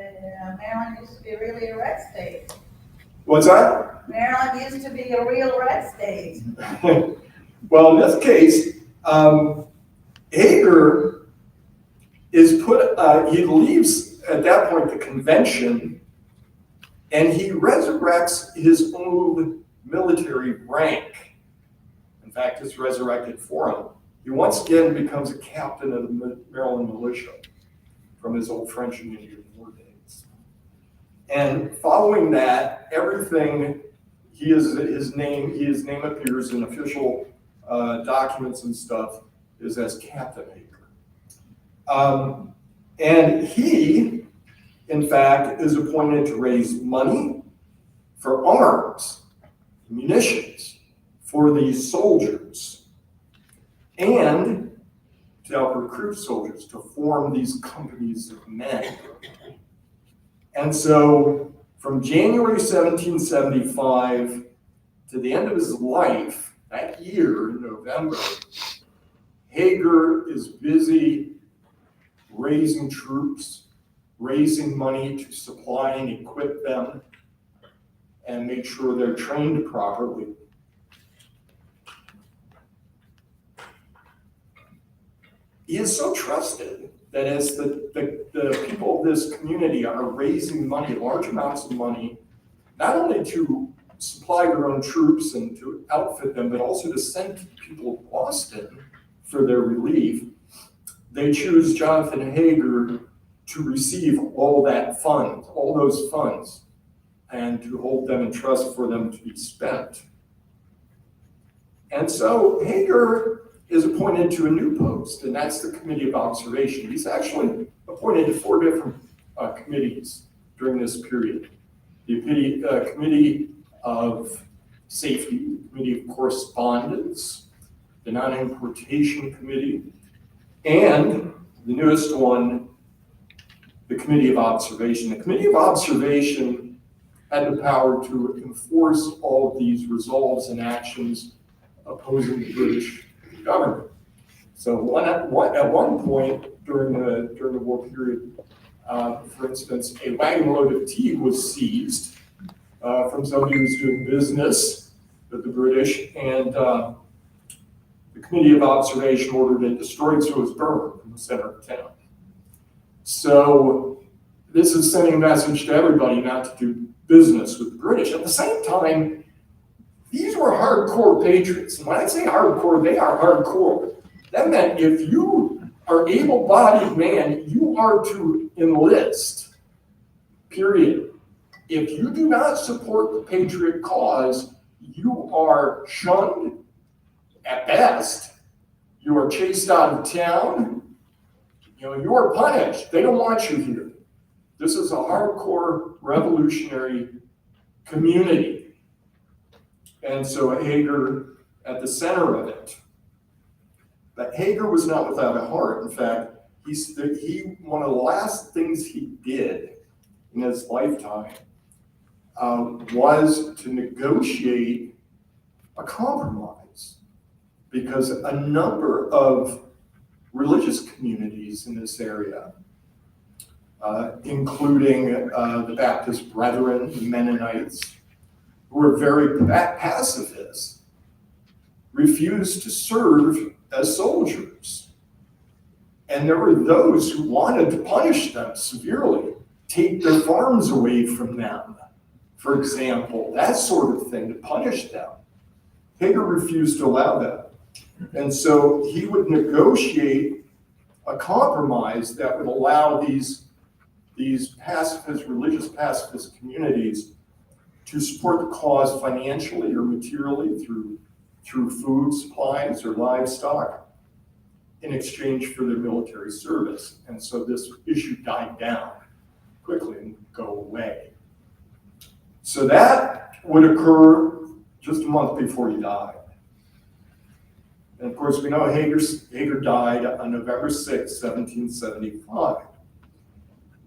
S3: Maryland used to be really a red state.
S4: What's that?
S3: Maryland used to be a real red state.
S4: Well, in this case, Hager is he leaves at that point the convention, and he resurrects his old military rank. In fact, it's resurrected for him. He once again becomes a captain of the Maryland militia from his old French and Indian War days. And following that, everything, his name appears in official documents and stuff is as Captain Hager. And he, in fact, is appointed to raise money for arms, munitions for these soldiers, and to help recruit soldiers to form these companies of men. And so from January 1775 to the end of his life, that year in November, Hager is busy raising troops, raising money to supply and equip them, and make sure they're trained properly. He is so trusted that as the people of this community are raising money, large amounts of money, not only to supply their own troops and to outfit them, but also to send to people of Boston for their relief, they choose Jonathan Hager to receive all those funds, and to hold them in trust for them to be spent. And so Hager is appointed to a new post, and that's the Committee of Observation. He's actually appointed to 4 different committees during this period. The Committee of Safety, the Committee of Correspondence, the Non-Importation Committee, and the newest one, the Committee of Observation. The Committee of Observation had the power to enforce all of these resolves and actions opposing the British government. So at one point during the war period, for instance, a wagon load of tea was seized from somebody who was doing business with the British, and the Committee of Observation ordered it destroyed, so it was burned in the center of town. So this is sending a message to everybody not to do business with the British. At the same time, these were hardcore patriots. And when I say hardcore, they are hardcore. That meant if you are able-bodied man, you are to enlist, period. If you do not support the patriot cause, you are shunned at best. You are chased out of town. You are punished. They don't want you here. This is a hardcore revolutionary community. And so Hager at the center of it. But Hager was not without a heart. In fact, one of the last things he did in his lifetime was to negotiate a compromise, because a number of religious communities in this area, including the Baptist Brethren, the Mennonites, who were very pacifist, refused to serve as soldiers. And there were those who wanted to punish them severely, take their farms away from them, for example, that sort of thing, to punish them. Hager refused to allow that. And so he would negotiate a compromise that would allow these pacifist, religious pacifist communities to support the cause financially or materially through food supplies or livestock in exchange for their military service. And so this issue died down quickly and would go away. So that would occur just a month before he died. And of course, we know Hager died on November 6, 1775.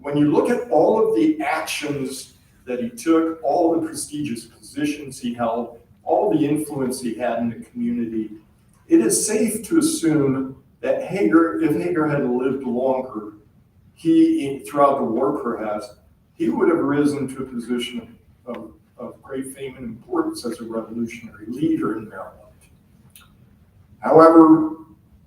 S4: When you look at all of the actions that he took, all the prestigious positions he held, all the influence he had in the community, it is safe to assume that if Hager had lived longer, throughout the war perhaps, he would have risen to a position of great fame and importance as a revolutionary leader in Maryland. However,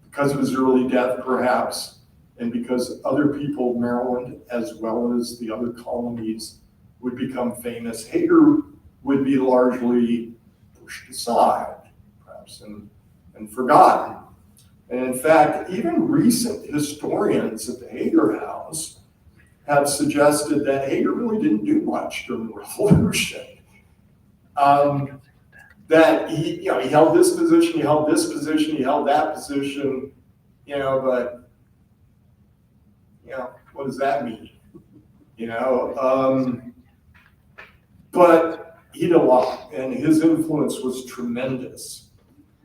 S4: because of his early death perhaps, and because other people of Maryland, as well as the other colonies, would become famous, Hager would be largely pushed aside, perhaps, and forgotten. And in fact, even recent historians at the Hager House have suggested that Hager really didn't do much during the Revolution. That he held this position, he held this position, he held that position, but what does that mean? But he did a lot, and his influence was tremendous.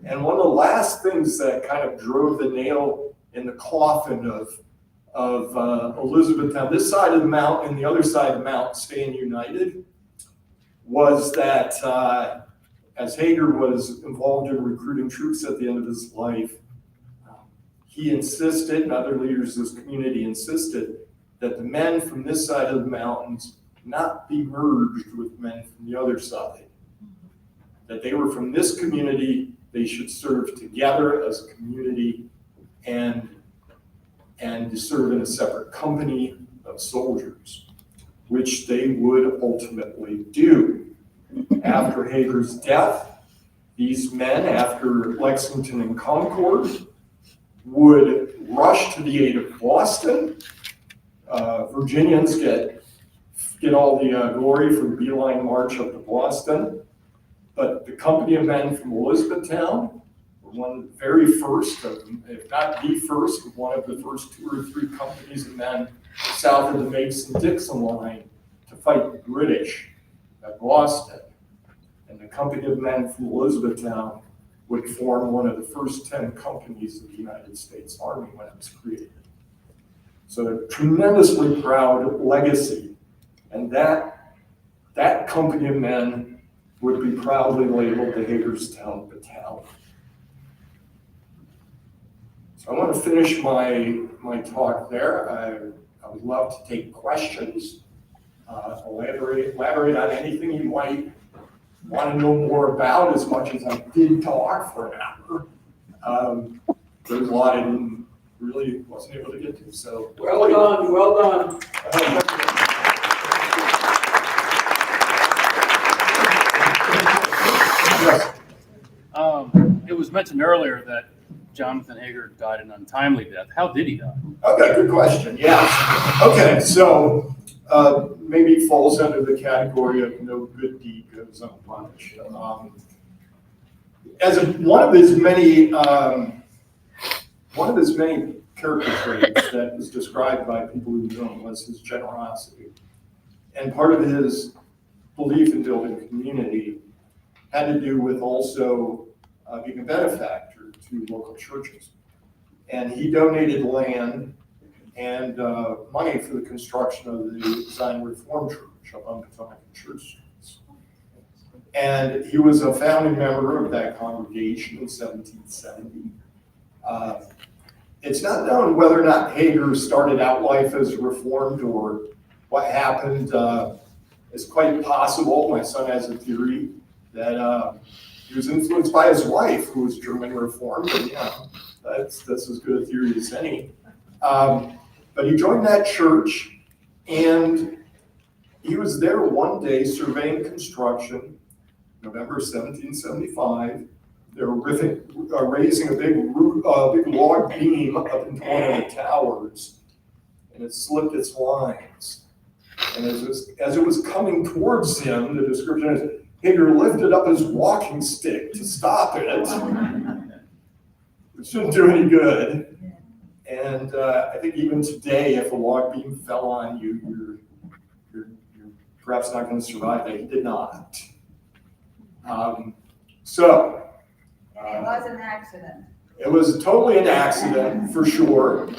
S4: And one of the last things that kind of drove the nail in the coffin of Elizabethtown, this side of the mountain and the other side of the mountain staying united, was that as Hager was involved in recruiting troops at the end of his life, he insisted, and other leaders of this community insisted, that the men from this side of the mountains not be merged with men from the other side. That they were from this community, they should serve together as a community and to serve in a separate company of soldiers, which they would ultimately do. After Hager's death, these men, after Lexington and Concord, would rush to the aid of Boston. Virginians get all the glory for the beeline march up to Boston. But the company of men from Elizabethtown were one of the very first, if not the first, one of the first 2 or 3 companies of men south of the Mason-Dixon line to fight the British at Boston. And the company of men from Elizabethtown would form one of the first 10 companies of the United States Army when it was created. So a tremendously proud legacy. And that company of men would be proudly labeled the Hagerstown Battalion. So I want to finish my talk there. I would love to take questions, elaborate on anything you might want to know more about, as much as I did talk for an hour. There's a lot I really wasn't able to get to, so.
S5: Well done.
S4: Yes.
S5: It was mentioned earlier that Jonathan Hager died an untimely death. How did he die?
S4: Okay, good question. Yeah. Okay, so maybe it falls under the category of no good deed goes unpunished. One of his many character traits that was described by people who knew him was his generosity, and part of his belief in building community had to do with also being a benefactor to local churches. And he donated land and money for the construction of the Zion Reform Church up on Potomac and Church Streets. And he was a founding member of that congregation in 1770. It's not known whether or not Hager started out life as Reformed or what happened. It's quite possible, my son has a theory, that he was influenced by his wife, who was German Reformed, and that's as good a theory as any. But he joined that church, and he was there one day surveying construction, November 1775. They were raising a big log beam up into one of the towers, and it slipped its lines. And as it was coming towards him, the description is, Hager lifted up his walking stick to stop it. It shouldn't do any good. And I think even today, if a log beam fell on you, you're perhaps not going to survive that. He did not.
S3: It was an accident.
S4: It was totally an accident, for sure.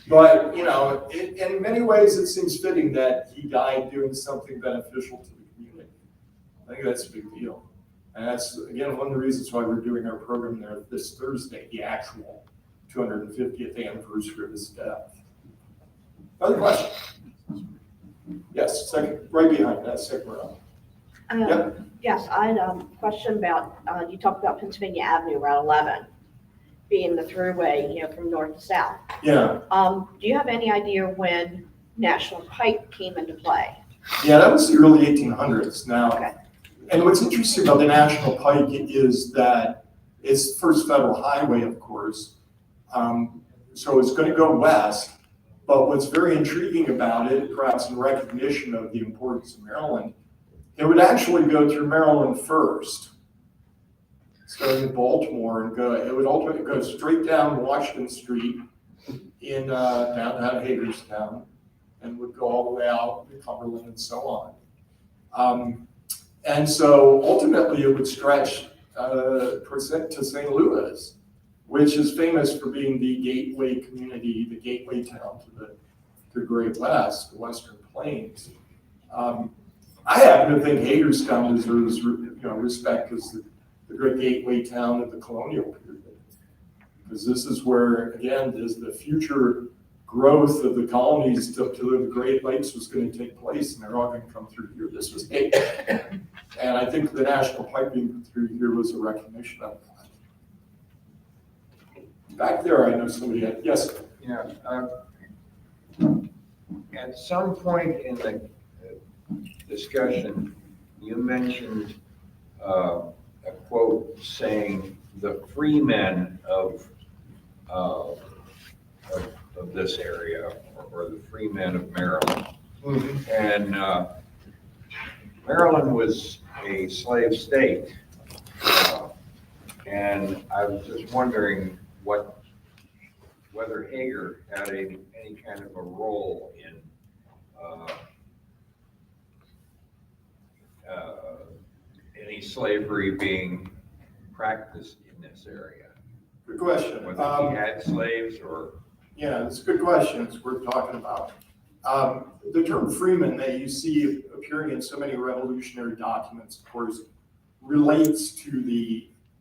S4: But, in many ways, it seems fitting that he died doing something beneficial to the community. I think that's a big deal. And that's, again, one of the reasons why we're doing our program there this Thursday, the actual 250th anniversary of his death. Other question? Yes, second, right behind that, second row. Yep.
S6: Yes, I had a question about, you talked about Pennsylvania Avenue, Route 11, being the throughway, from north to south.
S4: Yeah.
S6: Do you have any idea when National Pike came into play?
S4: Yeah, that was the early 1800s now.
S6: Okay.
S4: And what's interesting about the National Pike is that it's the first federal highway, of course. So it's going to go west. But what's very intriguing about it, perhaps in recognition of the importance of Maryland, it would actually go through Maryland first, starting in Baltimore, and it would ultimately go straight down Washington Street in downtown Hagerstown, and would go all the way out to Cumberland and so on. And so ultimately it would stretch to St. Louis, which is famous for being the gateway community, the gateway town to the Great West, the Western Plains. I happen to think Hagerstown deserves respect as the great gateway town of the colonial period, because this is where, again, is the future growth of the colonies to the Great Lakes was going to take place, and they're all going to come through here. This was it. And I think the National Pike being through here was a recognition of that. Back there, I know somebody had, yes?
S7: Yeah. At some point in the discussion, you mentioned a quote saying the free men of this area, or the free men of Maryland.
S4: Mm-hmm.
S7: And Maryland was a slave state. And I was just wondering whether Hager had any kind of a role in any slavery being practiced in this area.
S4: Good question.
S7: Whether he had slaves or...
S4: Yeah, it's a good question. It's worth talking about. The term freeman that you see appearing in so many revolutionary documents, of course, relates to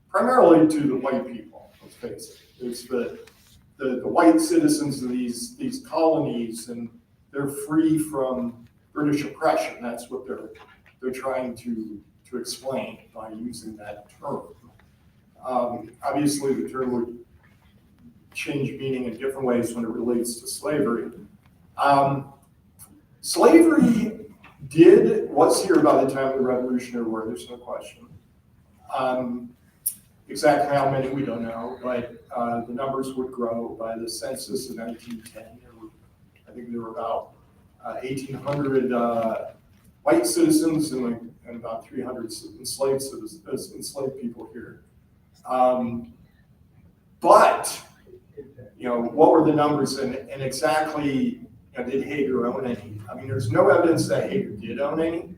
S4: primarily to the white people, let's face it. It's the white citizens of these colonies, and they're free from British oppression. That's what they're trying to explain by using that term. Obviously, the term would change meaning in different ways when it relates to slavery. Slavery was here by the time of the Revolutionary War, there's no question. Exactly how many, we don't know, but the numbers would grow. By the census in 1910, I think there were about 1,800 white citizens and about 300 enslaved people here. But, what were the numbers and exactly, did Hager own any? I mean, there's no evidence that Hager did own any.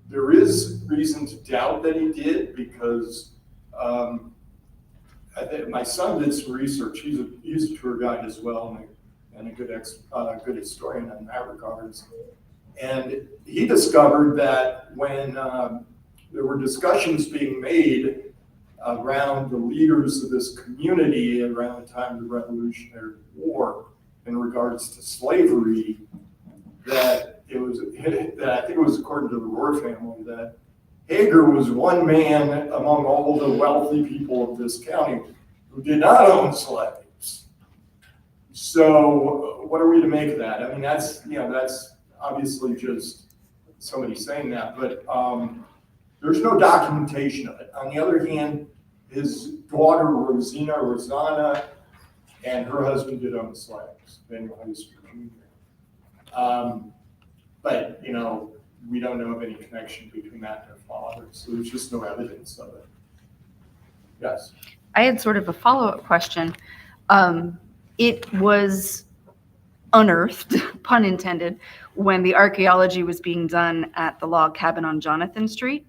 S4: There is reason to doubt that he did because I think my son did some research. He's a tour guide as well and a good historian in that regards. And he discovered that when there were discussions being made around the leaders of this community around the time of the Revolutionary War in regards to slavery, that I think it was according to the Rohr family, that Hager was one man among all the wealthy people of this county who did not own slaves. So what are we to make of that? I mean, that's obviously just somebody saying that, but there's no documentation of it. On the other hand, his daughter Rosanna, and her husband did own slaves, Daniel Heister Jr. But, we don't know of any connection between that and their father, so there's just no evidence of it. Yes?
S8: I had sort of a follow-up question. It was unearthed, pun intended, when the archaeology was being done at the log cabin on Jonathan Street,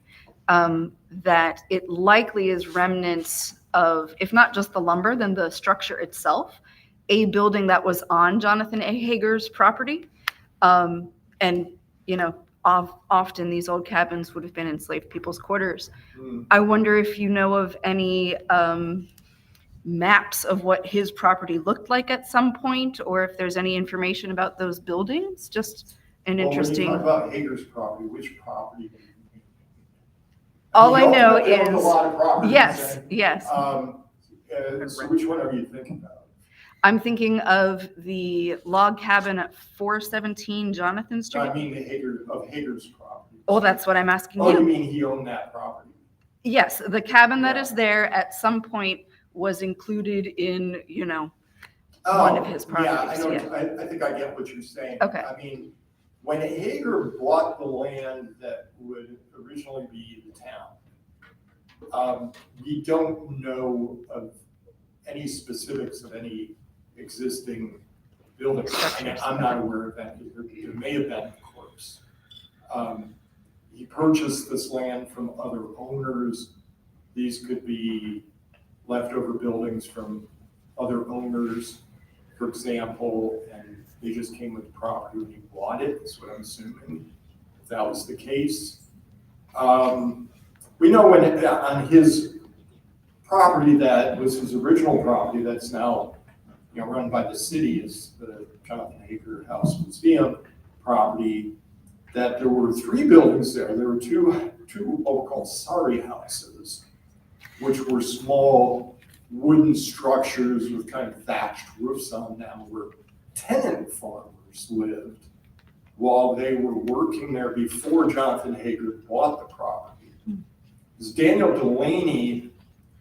S8: that it likely is remnants of, if not just the lumber, then the structure itself, a building that was on Jonathan A. Hager's property. And, often these old cabins would have been enslaved people's quarters. I wonder if you know of any maps of what his property looked like at some point, or if there's any information about those buildings. Just an interesting.
S4: When you talk about Hager's property, which property?
S8: All I know is
S4: a lot of properties,
S8: yes.
S4: So which one are you thinking about?
S8: I'm thinking of the log cabin at 417 Jonathan Street.
S4: I mean Hager's property.
S8: Oh, that's what I'm asking
S4: Oh, you
S8: you.
S4: mean he owned that property?
S8: Yes, the cabin that
S4: Yeah.
S8: is there at some point was included in, one of his properties.
S4: Yeah, I think I get what you're saying.
S8: Okay.
S4: I mean, when Hager bought the land that would originally be the town, we don't know of any specifics of any existing buildings. I'm not aware of that. There may have been, of course. He purchased this land from other owners. These could be leftover buildings from other owners, for example, and they just came with the property when he bought it. That's what I'm assuming, if that was the case. We know when on his property that was his original property that's now run by the city is the Jonathan Hager House and Museum property, that there were 3 buildings there. There were two what we call sari houses, which were small wooden structures with kind of thatched roofs on them, where tenant farmers lived while they were working there before Jonathan Hager bought the property. It was Daniel Delaney,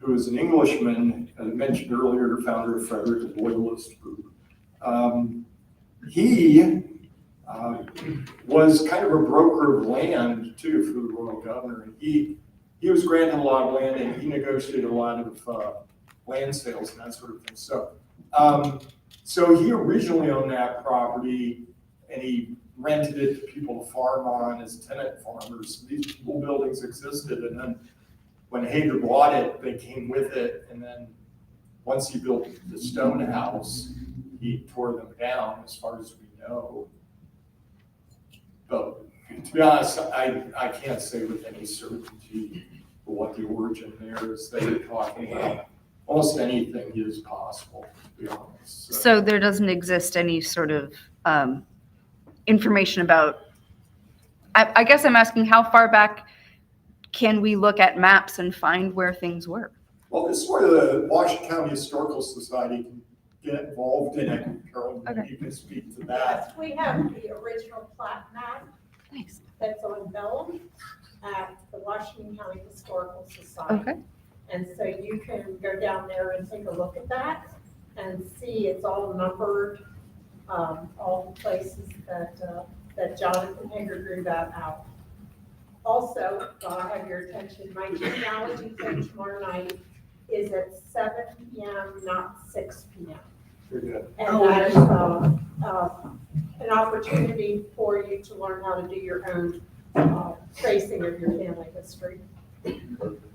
S4: who is an Englishman, as I mentioned earlier, founder of Frederick, a loyalist group. He was kind of a broker of land too for the royal governor, and he was granted a lot of land, and he negotiated a lot of land sales and that sort of thing. So he originally owned that property, and he rented it to people to farm on as tenant farmers. These old buildings existed, and then when Hager bought it, they came with it, and then once he built the stone house, he tore them down, as far as we know. But to be honest, I can't say with any certainty what the origin there is. They were talking about almost anything is possible, to be honest.
S8: So there doesn't exist any sort of information about, I guess I'm asking, how far back can we look at maps and find where things were?
S4: Well, this is where the Washington County Historical Society get involved in it. Carol,
S8: Okay.
S4: you can speak to that.
S9: Yes, we have the original plaque map
S8: Thanks.
S9: that's on vellum at the Washington County Historical Society.
S8: Okay.
S9: And so you can go down there and take a look at that and see it's all numbered, all the places that Jonathan Hager drew that out. Also, while I have your attention, my genealogy thing tomorrow night is at 7 p.m., not 6 p.m.
S4: Very good.
S9: And that is an opportunity for you to learn how to do your own tracing of your family history.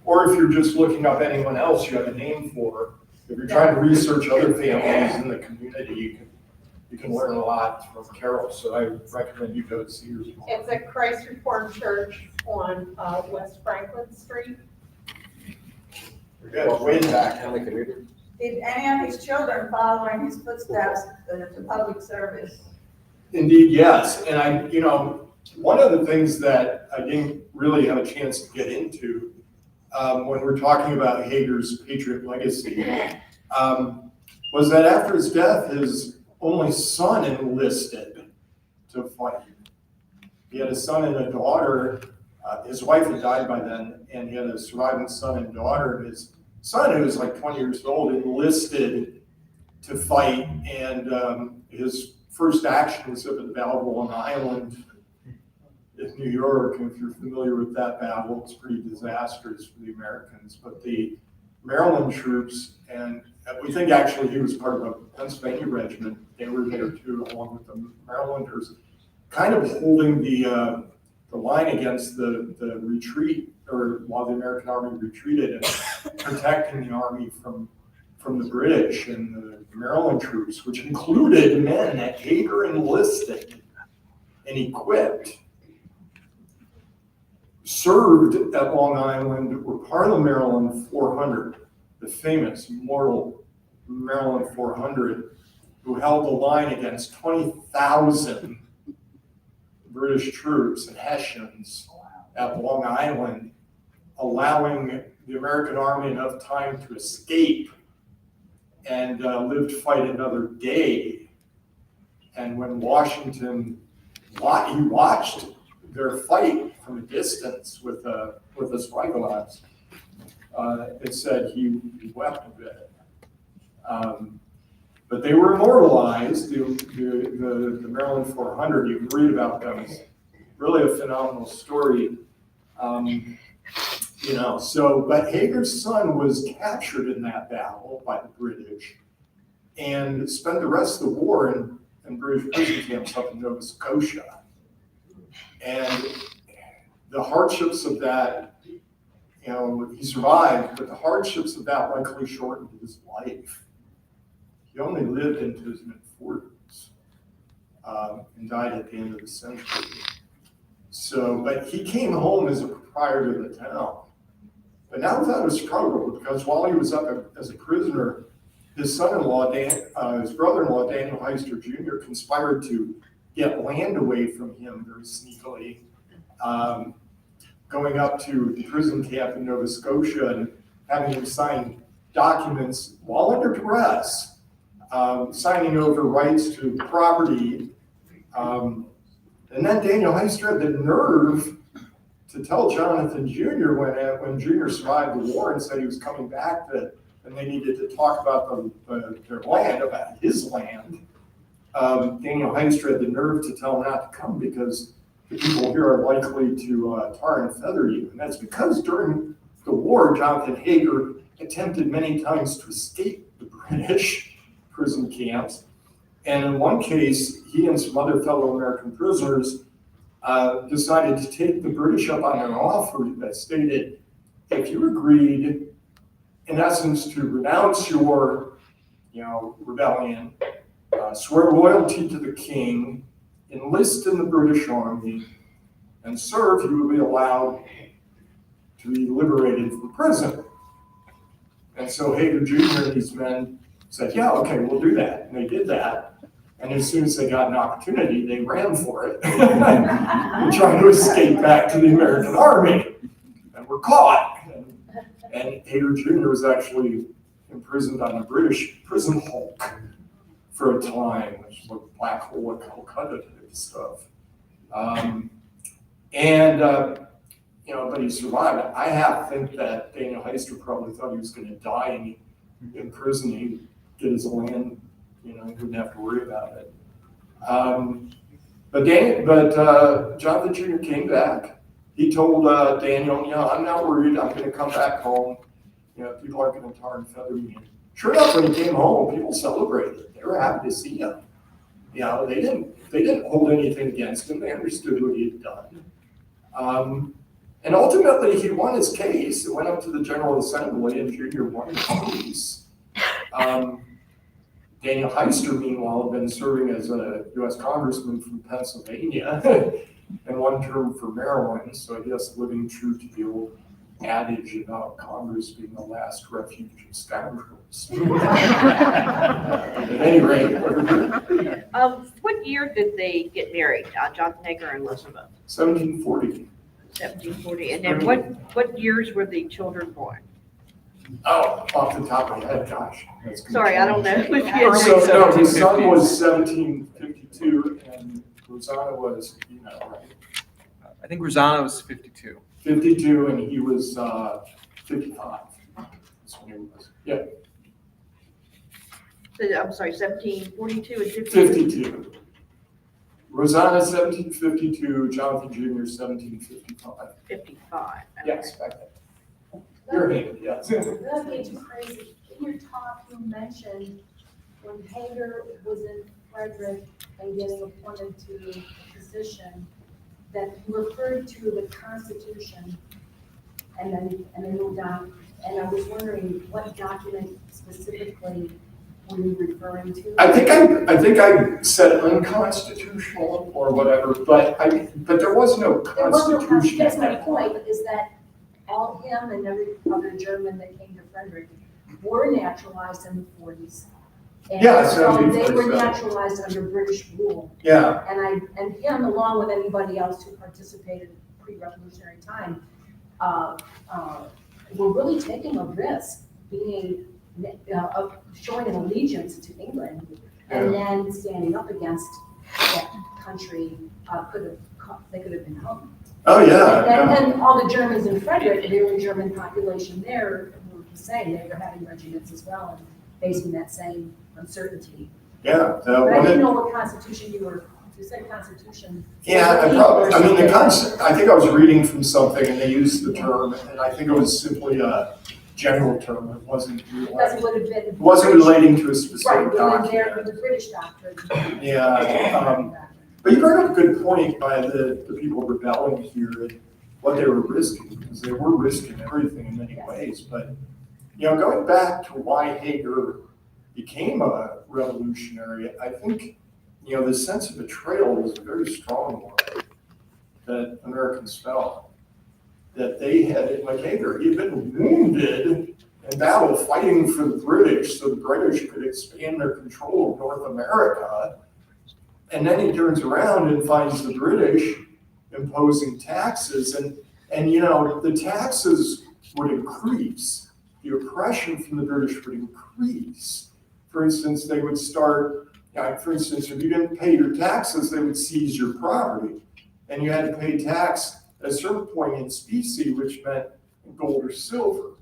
S4: Or if you're just looking up anyone else you have a name for, if you're trying to research other families in the community, you can learn a lot from Carol. So I recommend you go see her.
S9: It's at Christ Reformed Church on West Franklin Street.
S4: Very good. Way back.
S3: Did any of his children follow in his footsteps to public service?
S4: Indeed, yes. And one of the things that I didn't really have a chance to get into when we're talking about Hager's Patriot legacy was that after his death, his only son enlisted to fight. He had a son and a daughter. His wife had died by then, and he had a surviving son and daughter. And his son, who was like 20 years old, enlisted to fight. And his first action was up at the Battle of Long Island in New York. And if you're familiar with that battle, it's pretty disastrous for the Americans. But the Maryland troops, and we think actually he was part of a Pennsylvania regiment, they were there too, along with the Marylanders, kind of holding the line against the retreat, or while the American army retreated, and protecting the army from the British. And the Maryland troops, which included men that Hager enlisted and equipped, served at Long Island, were part of the Maryland 400, the famous immortal Maryland 400, who held the line against 20,000 British troops and Hessians at Long Island, allowing the American army enough time to escape and live to fight another day. And when Washington, he watched their fight from a distance with his rifle. It said he wept a bit. But they were immortalized. The Maryland 400, you can read about them. It's really a phenomenal story. But Hager's son was captured in that battle by the British and spent the rest of the war in British prison camps up in Nova Scotia. And the hardships of that, he survived, but the hardships of that likely shortened his life. He only lived into his mid-40s and died at the end of the century. But he came home as a proprietor of the town. But now without a struggle, because while he was up as a prisoner, his son-in-law, his brother-in-law, Daniel Heister Jr., conspired to get land away from him very sneakily, going up to the prison camp in Nova Scotia and having him sign documents while under duress, signing over rights to property. And then Daniel Heister had the nerve to tell Jonathan Jr. when Jr. survived the war and said he was coming back, and they needed to talk about their land, about his land. Daniel Heister had the nerve to tell him not to come because the people here are likely to tar and feather you. And that's because during the war, Jonathan Hager attempted many times to escape the British prison camps. And in one case, he and some other fellow American prisoners decided to take the British up on their offer that stated, if you agreed, in essence, to renounce your, rebellion, swear loyalty to the king, enlist in the British Army, and serve, you would be allowed to be liberated from prison. And so Hager Jr. and these men said, yeah, okay, we'll do that. And they did that. And as soon as they got an opportunity, they ran for it, trying to escape back to the American Army, and were caught. And Hager Jr. was actually imprisoned on the British prison hulk for a time, which looked Black Hole at Calcutta type stuff. But he survived. I have to think that Daniel Heister probably thought he was going to die in prison. He'd get his land, he wouldn't have to worry about it. But Jonathan Jr. came back. He told Daniel, I'm not worried. I'm going to come back home. People aren't going to tar and feather me. Sure enough, when he came home, people celebrated. They were happy to see him. They didn't hold anything against him. They understood what he had done. And ultimately, he won his case. It went up to the General Assembly, and Junior won his case. Daniel Heister, meanwhile, had been serving as a U.S. Congressman from Pennsylvania and one term for Maryland, so I guess living true to the old adage about Congress being the last refuge of scoundrels. At any rate.
S6: What year did they get married, Jonathan Hager and Elizabeth?
S4: 1740.
S6: 1740. And then what years were the children born?
S4: Oh, off the top of my head, gosh. That's good.
S6: Sorry, I don't know if you had.
S4: So, no, his son was 1752, and Rosanna was, right?
S10: I think Rosanna was 52.
S4: 52, and he was 55. That's when he was. Yeah.
S6: So, I'm sorry, 1742 and 52?
S4: 52. Rosanna, 1752, Jonathan Jr., 1755.
S6: 55.
S4: Yes, back then. Your name, yes.
S11: Without getting too crazy, in your talk, you mentioned when Hager was in Frederick and getting appointed to the position, that you referred to the Constitution and then moved on. And I was wondering what document specifically were you referring to?
S4: I think I said unconstitutional or whatever, but there was no constitution.
S11: That's my point, is that all him and every other German that came to Frederick were naturalized in the 40s.
S4: Yeah,
S11: so they were
S4: 1747.
S11: naturalized under British rule.
S4: Yeah.
S11: And him, along with anybody else who participated in pre-revolutionary time, were really taking a risk, being showing an allegiance to England, and then standing up against that country. They could have been hung.
S4: Oh yeah.
S11: And all the Germans in Frederick, the only German population there, were the same. They were having regiments as well and facing that same uncertainty.
S4: Yeah.
S11: But I didn't know what constitution you were. You said constitution.
S4: Yeah, I think I was reading from something and they used the term, and I think it was simply a general term. It wasn't relating to a specific document.
S11: Right, the British doctrine.
S4: Yeah. But you brought up a good point by the people rebelling here and what they were risking, because they were risking everything in many ways. But, going back to why Hager became a revolutionary, I think, the sense of betrayal was a very strong one that Americans felt. That they had, like Hager, he had been wounded in battle fighting for the British so the British could expand their control of North America. And then he turns around and finds the British imposing taxes, and the taxes would increase. The oppression from the British would increase. For instance, they would start, if you didn't pay your taxes, they would seize your property. And you had to pay tax at a certain point in specie, which meant gold or silver.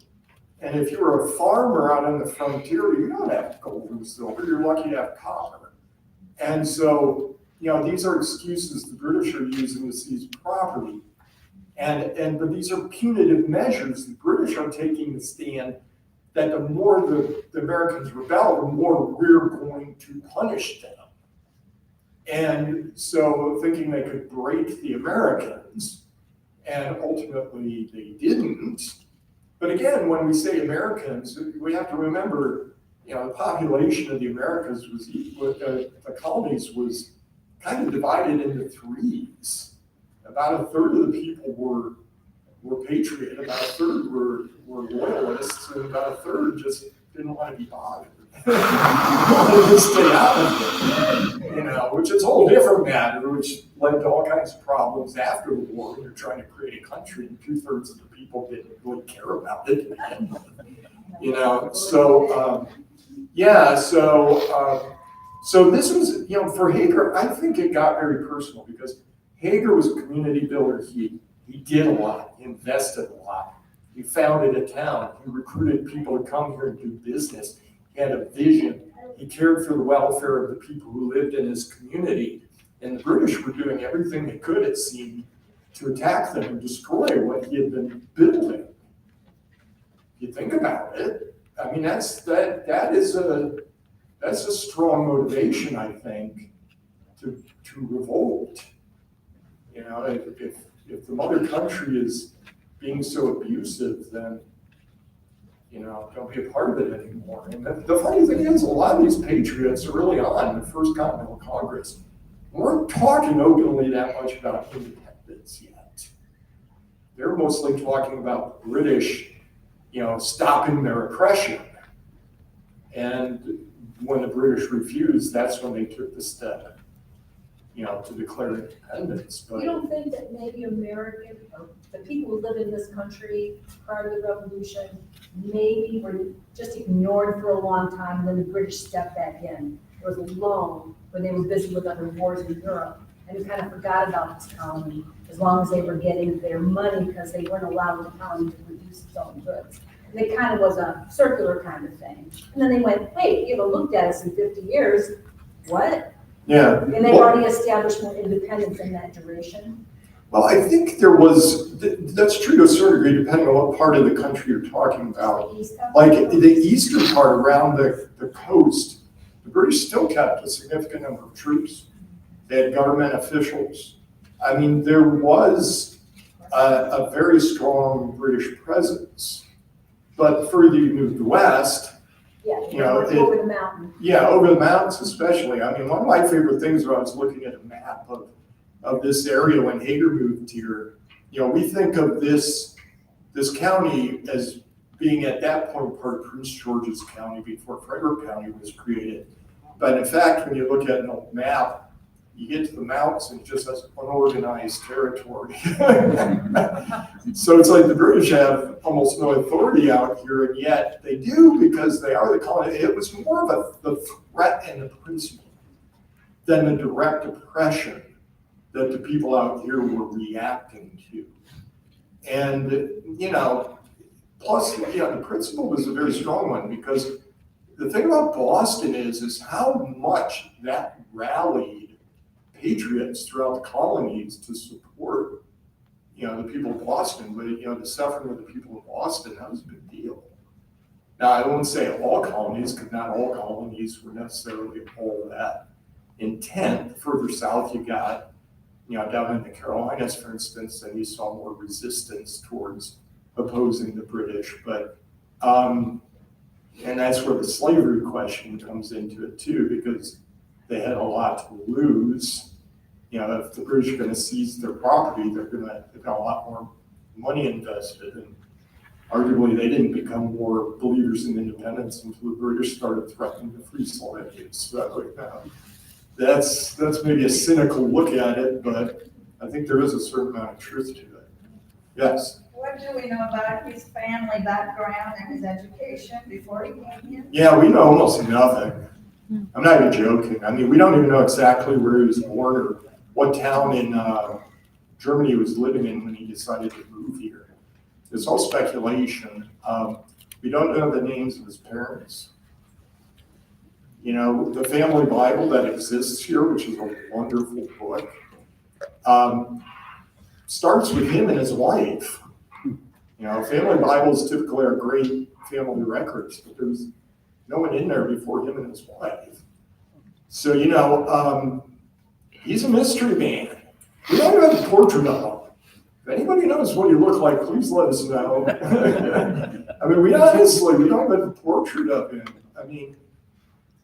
S4: And if you were a farmer out on the frontier, you don't have gold or silver, you're lucky to have copper. And so, these are excuses the British are using to seize property. But these are punitive measures. The British are taking the stand that the more the Americans rebel, the more we're going to punish them. And so thinking they could break the Americans, and ultimately they didn't. But again, when we say Americans, we have to remember, the population of the Americas the colonies was kind of divided into threes. About a third of the people were patriot, about a third were loyalists, and about a third just didn't want to be bothered. Wanted to stay out of it, which is a whole different matter, which led to all kinds of problems after the war when you're trying to create a country and 2/3 of the people didn't really care about it. So this was, for Hager, I think it got very personal because Hager was a community builder. He did a lot, he invested a lot. He founded a town, he recruited people to come here and do business. He had a vision. He cared for the welfare of the people who lived in his community. And the British were doing everything they could, it seemed, to attack them and destroy what he had been building. If you think about it, I mean, that's a strong motivation, I think, to revolt. If the mother country is being so abusive, then don't be a part of it anymore. And the funny thing is, a lot of these patriots early on in the First Continental Congress weren't talking openly that much about independence yet. They're mostly talking about the British, stopping their oppression. And when the British refused, that's when they took the step, to declare independence. But
S11: You don't think that maybe American, or the people who live in this country prior to the revolution, maybe were just ignored for a long time, and then the British stepped back in? There was a lull when they were busy with other wars in Europe, and we kind of forgot about this colony as long as they were getting their money because they weren't allowing the colony to produce its own goods. And it kind of was a circular kind of thing. And then they went, hey, you haven't looked at us in 50 years. What?
S4: yeah.
S11: And they've already established more independence in that duration.
S4: Well, I think there was, that's true to a certain degree, depending on what part of the country you're talking about. Like the eastern part around the coast, the British still kept a significant number of troops. They had government officials. I mean, there was a very strong British presence. But the further you moved west,
S11: Over the mountain.
S4: yeah, over the mountains especially. I mean, one of my favorite things when I was looking at a map of this area when Hager moved here, we think of this county as being at that point part of Prince George's County before Frederick County was created. But in fact, when you look at an old map, you get to the mountains and it just has unorganized territory. So it's like the British have almost no authority out here, and yet they do because they are the colony. It was more of the threat and the principle than the direct oppression that the people out here were reacting to. And, plus, the principle was a very strong one because the thing about Boston is how much that rallied patriots throughout the colonies to support, the people of Boston. But, the suffering of the people of Boston, that was a big deal. Now, I won't say all colonies, because not all colonies were necessarily all that intent. Further south you got, down in the Carolinas, for instance, and you saw more resistance towards opposing the British. But, and that's where the slavery question comes into it too, because they had a lot to lose. If the British are going to seize their property, they've got a lot more money invested. And arguably, they didn't become more believers in independence until the British started threatening to free slaves. So that's maybe a cynical look at it, but I think there is a certain amount of truth to it. Yes?
S3: What do we know about his family background and his education before he came here?
S4: Yeah, we know almost nothing. I'm not even joking. I mean, we don't even know exactly where he was born or what town in Germany he was living in when he decided to move here. It's all speculation. We don't know the names of his parents. The family Bible that exists here, which is a wonderful book, starts with him and his wife. Family Bibles typically are great family records, but there's no one in there before him and his wife. So, he's a mystery man. We don't have a portrait of him. If anybody knows what he looked like, please let us know. I mean, we don't have a portrait of him. I mean,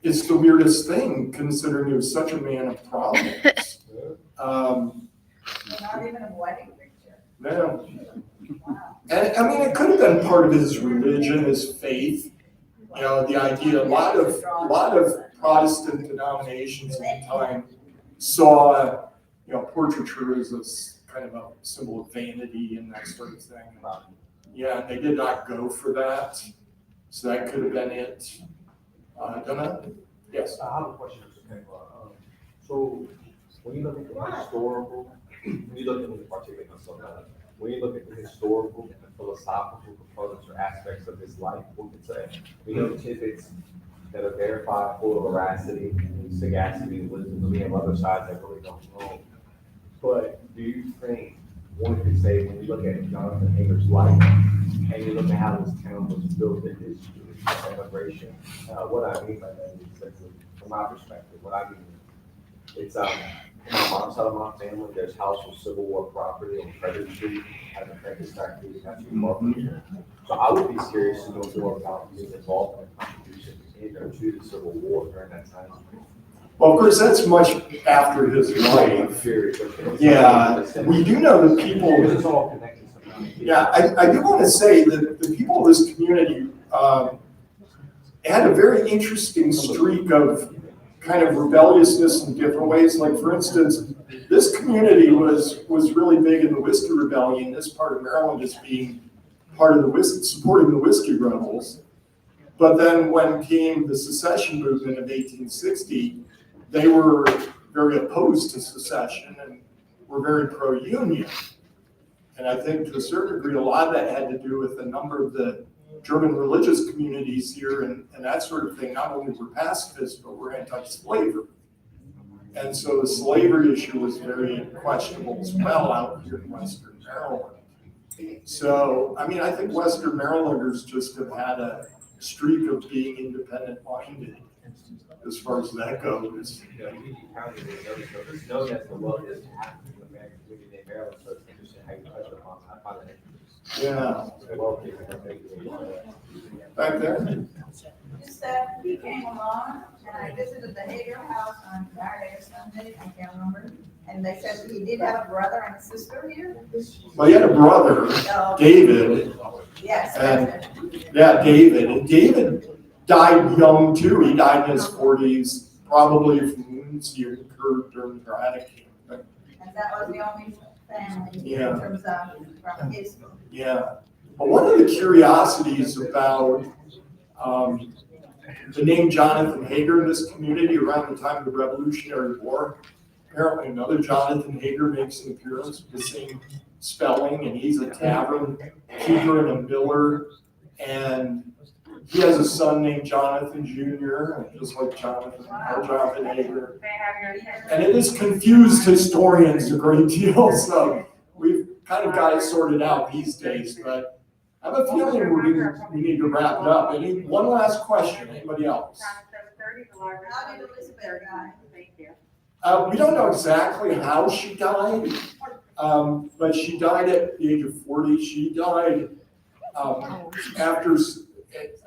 S4: it's the weirdest thing considering he was such a man of prominence.
S3: Not even a wedding picture.
S4: No.
S3: Wow.
S4: And I mean, it could have been part of his religion, his faith. The idea, a lot of Protestant denominations at the time saw, portraiture as a kind of a symbol of vanity and that sort of thing. Yeah, they did not go for that. So that could have been it. I don't know. Yes.
S12: I have a question. Penrod. So when you look at the historical, when you look at the particularly on something, when you look at the historical and philosophical components or aspects of his life, we could say, we know tidbits that are verified, full of veracity, sagacity, wisdom, and we have other sides that really don't know. But do you think one could say, when you look at Jonathan Hager's life, and you look at how this town was built in history, immigration, what I mean by that is, that from my perspective, what I mean, it's, my mom's side of my family, there's house with Civil War property on Frederick Street, at the Hagerstown, that's your So I would be curious to know more about his involvement and contribution to the Civil War during that time.
S4: Well, of course, that's much after his life. Yeah, we do know that people.
S12: It's all connected somehow.
S4: Yeah, I do want to say that the people of this community had a very interesting streak of kind of rebelliousness in different ways. Like, for instance, this community was really big in the Whiskey Rebellion. This part of Maryland is being part of the whiskey, supporting the Whiskey Rebels. But then when came the secession movement of 1860, they were very opposed to secession and were very pro-union. And I think to a certain degree, a lot of that had to do with a number of the German religious communities here and that sort of thing. Not only were pacifists, but were anti-slavery. And so the slavery issue was very questionable as well out here in Western Maryland. So, I mean, I think Western Marylanders just have had a streak of being independent-minded as far as that goes.
S12: It's known as the wealthiest half of the American community in Maryland, so it's interesting how you touched upon that. I find that interesting.
S4: Yeah.
S12: The wealthiest, I think,
S4: Back there?
S3: Just he came along, and I visited the Hager House on Saturday or Sunday, I can't remember. And they said he did have a brother and a sister here.
S4: Well, he had a brother, David.
S3: Yes.
S4: And, yeah, David. And David died young too. He died in his 40s, probably from wounds he incurred during the Attic campaign.
S3: And that was the only family
S4: Yeah.
S3: in terms of from his.
S4: Yeah. But one of the curiosities about the name Jonathan Hager in this community around the time of the Revolutionary War, apparently another Jonathan Hager makes an appearance with the same spelling, and he's a tavern keeper and a miller, and he has a son named Jonathan Jr., just like Jonathan Hager. And it has confused historians a great deal, so we've kind of got it sorted out these days, but I have a feeling we need to wrap it up. One last question, anybody else?
S3: How did Elizabeth die?
S4: We don't know exactly how she died, but she died at the age of 40. She died after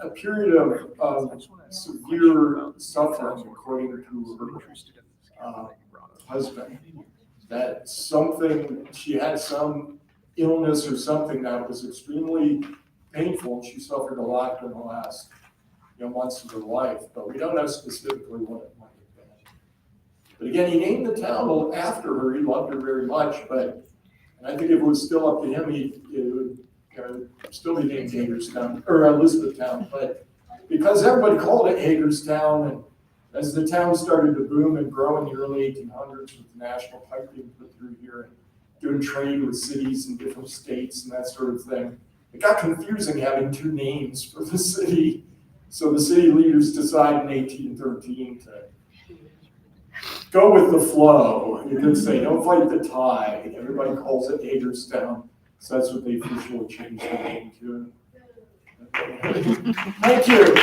S4: a period of severe suffering, according to her husband. That something, she had some illness or something that was extremely painful, and she suffered a lot in the last months of her life, but we don't know specifically what it might have been. But again, he named the town after her. He loved her very much, and I think if it was still up to him, it would still be named Hagerstown, or Elizabethtown, but because everybody called it Hagerstown, and as the town started to boom and grow in the early 1800s with the national pipe being put through here and doing trade with cities in different states and that sort of thing, it got confusing having two names for the city. So the city leaders decided in 1813 to go with the flow. You could say, don't fight the tide. Everybody calls it Hagerstown, so that's what they officially changed the name to. Thank you.